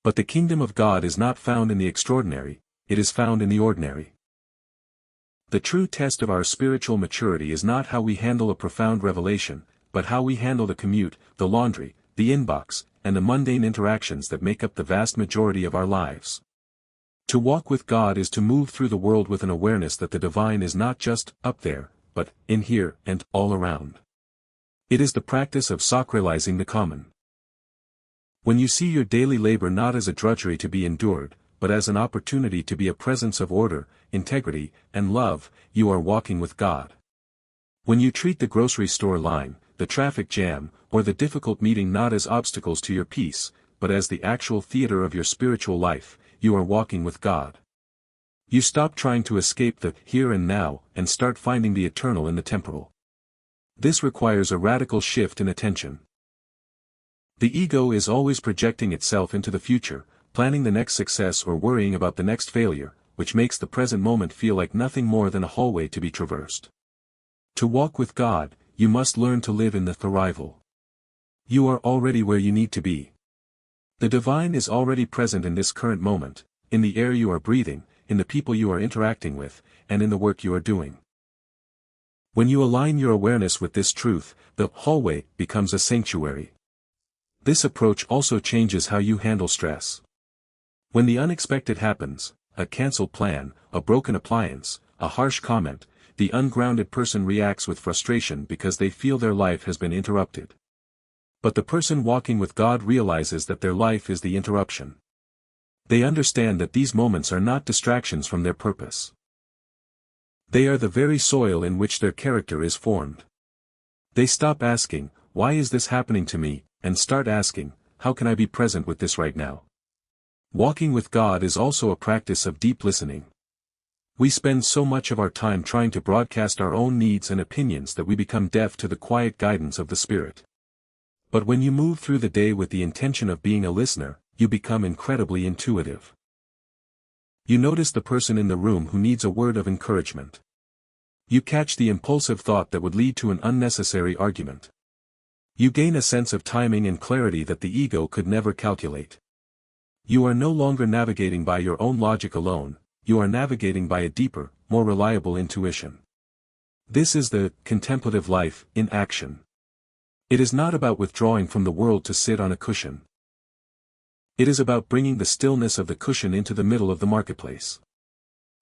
But the kingdom of God is not found in the extraordinary, it is found in the ordinary. The true test of our spiritual maturity is not how we handle a profound revelation, but how we handle the commute, the laundry, the inbox, and the mundane interactions that make up the vast majority of our lives. To walk with God is to move through the world with an awareness that the divine is not just up there, but in here and all around. It is the practice of sacralizing the common. When you see your daily labor not as a drudgery to be endured, but as an opportunity to be a presence of order, integrity, and love, you are walking with God. When you treat the grocery store line, the traffic jam, or the difficult meeting not as obstacles to your peace, but as the actual theater of your spiritual life, you are walking with God. You stop trying to escape the here and now, and start finding the eternal in the temporal. This requires a radical shift in attention. The ego is always projecting itself into the future, planning the next success or worrying about the next failure, which makes the present moment feel like nothing more than a hallway to be traversed. To walk with God, you must learn to live in the thrival. You are already where you need to be. The divine is already present in this current moment, in the air you are breathing, in the people you are interacting with, and in the work you are doing. When you align your awareness with this truth, the hallway becomes a sanctuary. This approach also changes how you handle stress. When the unexpected happens, a cancelled plan, a broken appliance, a harsh comment, the ungrounded person reacts with frustration because they feel their life has been interrupted. But the person walking with God realizes that their life is the interruption. They understand that these moments are not distractions from their purpose. They are the very soil in which their character is formed. They stop asking, "Why is this happening to me?" and start asking, "How can I be present with this right now?" Walking with God is also a practice of deep listening. We spend so much of our time trying to broadcast our own needs and opinions that we become deaf to the quiet guidance of the Spirit. But when you move through the day with the intention of being a listener, you become incredibly intuitive. You notice the person in the room who needs a word of encouragement. You catch the impulsive thought that would lead to an unnecessary argument. You gain a sense of timing and clarity that the ego could never calculate. You are no longer navigating by your own logic alone, you are navigating by a deeper, more reliable intuition. This is the contemplative life in action. It is not about withdrawing from the world to sit on a cushion. It is about bringing the stillness of the cushion into the middle of the marketplace.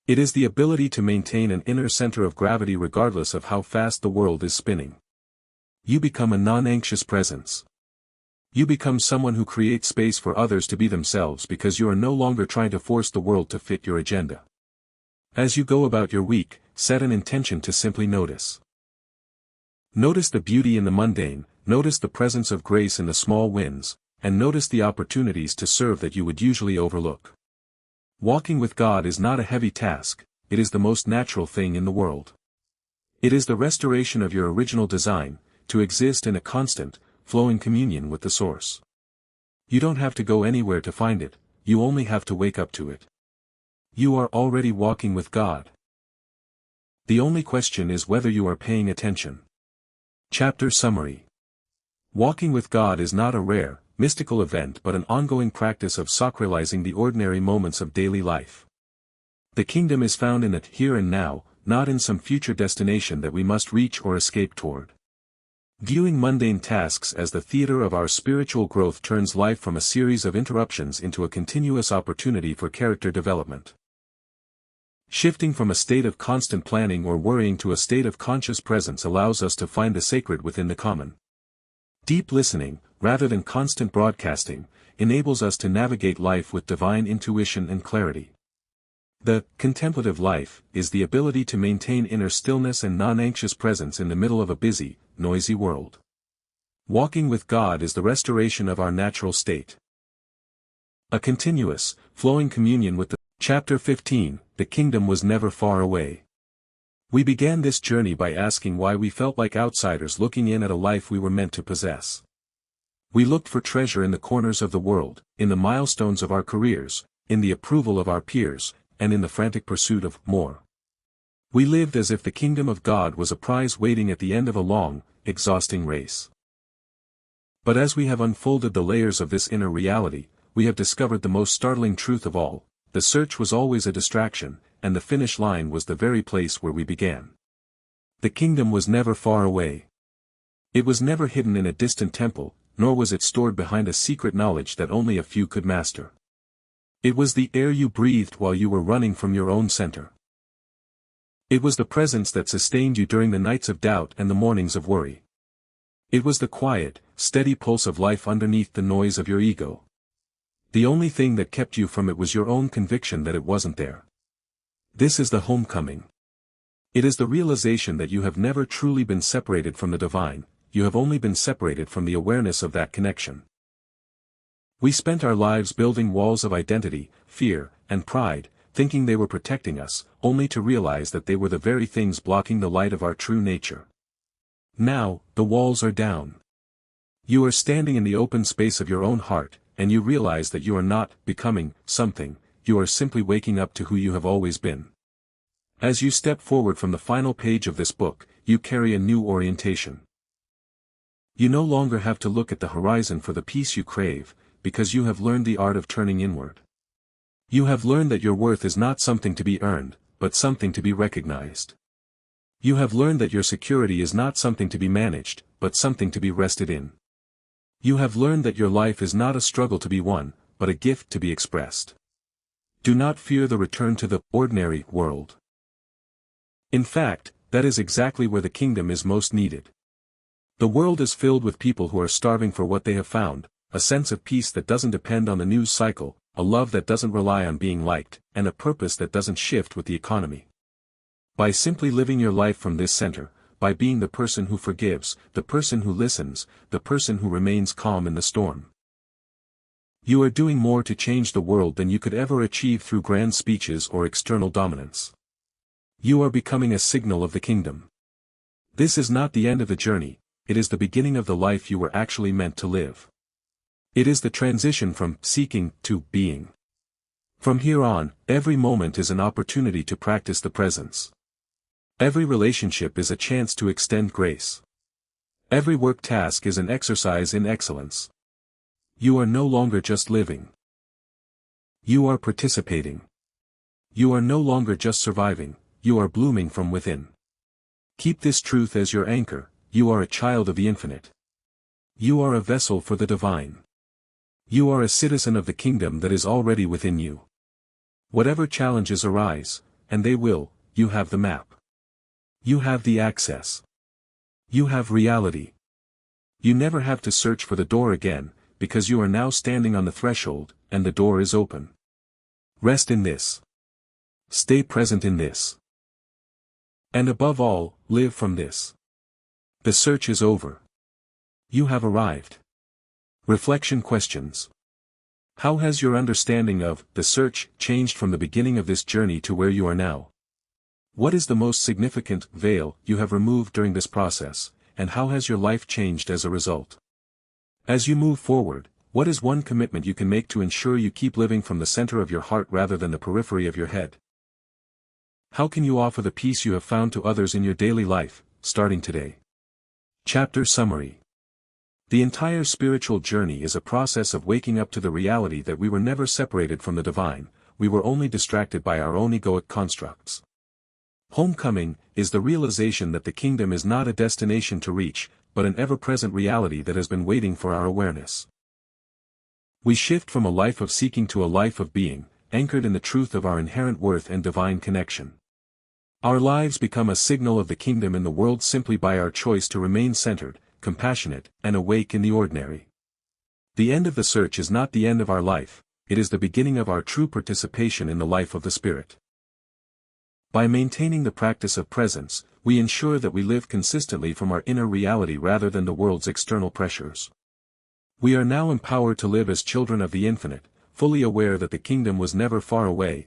It is the ability to maintain an inner center of gravity regardless of how fast the world is spinning. You become a non-anxious presence. You become someone who creates space for others to be themselves because you are no longer trying to force the world to fit your agenda. As you go about your week, set an intention to simply notice. Notice the beauty in the mundane, notice the presence of grace in the small wins, and notice the opportunities to serve that you would usually overlook. Walking with God is not a heavy task, it is the most natural thing in the world. It is the restoration of your original design, to exist in a constant, flowing communion with the Source. You don't have to go anywhere to find it, you only have to wake up to it. You are already walking with God. The only question is whether you are paying attention. Chapter Summary. Walking with God is not a rare, mystical event but an ongoing practice of sacralizing the ordinary moments of daily life. The kingdom is found in the here and now, not in some future destination that we must reach or escape toward. Viewing mundane tasks as the theater of our spiritual growth turns life from a series of interruptions into a continuous opportunity for character development. Shifting from a state of constant planning or worrying to a state of conscious presence allows us to find the sacred within the common. Deep listening, rather than constant broadcasting, enables us to navigate life with divine intuition and clarity. The contemplative life is the ability to maintain inner stillness and non-anxious presence in the middle of a busy, noisy world. Walking with God is the restoration of our natural state. A continuous, flowing communion with the Chapter 15, The Kingdom was never far away. We began this journey by asking why we felt like outsiders looking in at a life we were meant to possess. We looked for treasure in the corners of the world, in the milestones of our careers, in the approval of our peers, and in the frantic pursuit of more. We lived as if the kingdom of God was a prize waiting at the end of a long, exhausting race. But as we have unfolded the layers of this inner reality, we have discovered the most startling truth of all: the search was always a distraction, and the finish line was the very place where we began. The kingdom was never far away. It was never hidden in a distant temple, nor was it stored behind a secret knowledge that only a few could master. It was the air you breathed while you were running from your own center. It was the presence that sustained you during the nights of doubt and the mornings of worry. It was the quiet, steady pulse of life underneath the noise of your ego. The only thing that kept you from it was your own conviction that it wasn't there. This is the homecoming. It is the realization that you have never truly been separated from the divine, you have only been separated from the awareness of that connection. We spent our lives building walls of identity, fear, and pride, thinking they were protecting us, only to realize that they were the very things blocking the light of our true nature. Now, the walls are down. You are standing in the open space of your own heart, and you realize that you are not becoming something, you are simply waking up to who you have always been. As you step forward from the final page of this book, you carry a new orientation. You no longer have to look at the horizon for the peace you crave, because you have learned the art of turning inward. You have learned that your worth is not something to be earned, but something to be recognized. You have learned that your security is not something to be managed, but something to be rested in. You have learned that your life is not a struggle to be won, but a gift to be expressed. Do not fear the return to the ordinary world. In fact, that is exactly where the kingdom is most needed. The world is filled with people who are starving for what they have found: a sense of peace that doesn't depend on the news cycle, a love that doesn't rely on being liked, and a purpose that doesn't shift with the economy. By simply living your life from this center, by being the person who forgives, the person who listens, the person who remains calm in the storm, you are doing more to change the world than you could ever achieve through grand speeches or external dominance. You are becoming a signal of the kingdom. This is not the end of the journey, it is the beginning of the life you were actually meant to live. It is the transition from seeking to being. From here on, every moment is an opportunity to practice the presence. Every relationship is a chance to extend grace. Every work task is an exercise in excellence. You are no longer just living. You are participating. You are no longer just surviving, you are blooming from within. Keep this truth as your anchor: you are a child of the infinite. You are a vessel for the divine. You are a citizen of the kingdom that is already within you. Whatever challenges arise, and they will, you have the map. You have the access. You have reality. You never have to search for the door again, because you are now standing on the threshold, and the door is open. Rest in this. Stay present in this. And above all, live from this. The search is over. You have arrived. Reflection questions. How has your understanding of the search changed from the beginning of this journey to where you are now? What is the most significant veil you have removed during this process, and how has your life changed as a result? As you move forward, What is one commitment you can make to ensure you keep living from the center of your heart rather than the periphery of your head? How can you offer the peace you have found to others in your daily life, starting today? Chapter Summary. The entire spiritual journey is a process of waking up to the reality that we were never separated from the divine, we were only distracted by our own egoic constructs. Homecoming is the realization that the kingdom is not a destination to reach, but an ever-present reality that has been waiting for our awareness. We shift from a life of seeking to a life of being, anchored in the truth of our inherent worth and divine connection. Our lives become a signal of the kingdom in the world simply by our choice to remain centered, compassionate, and awake in the ordinary. The end of the search is not the end of our life, it is the beginning of our true participation in the life of the Spirit. By maintaining the practice of presence, we ensure that we live consistently from our inner reality rather than the world's external pressures. We are now empowered to live as children of the infinite, fully aware that the kingdom was never far away,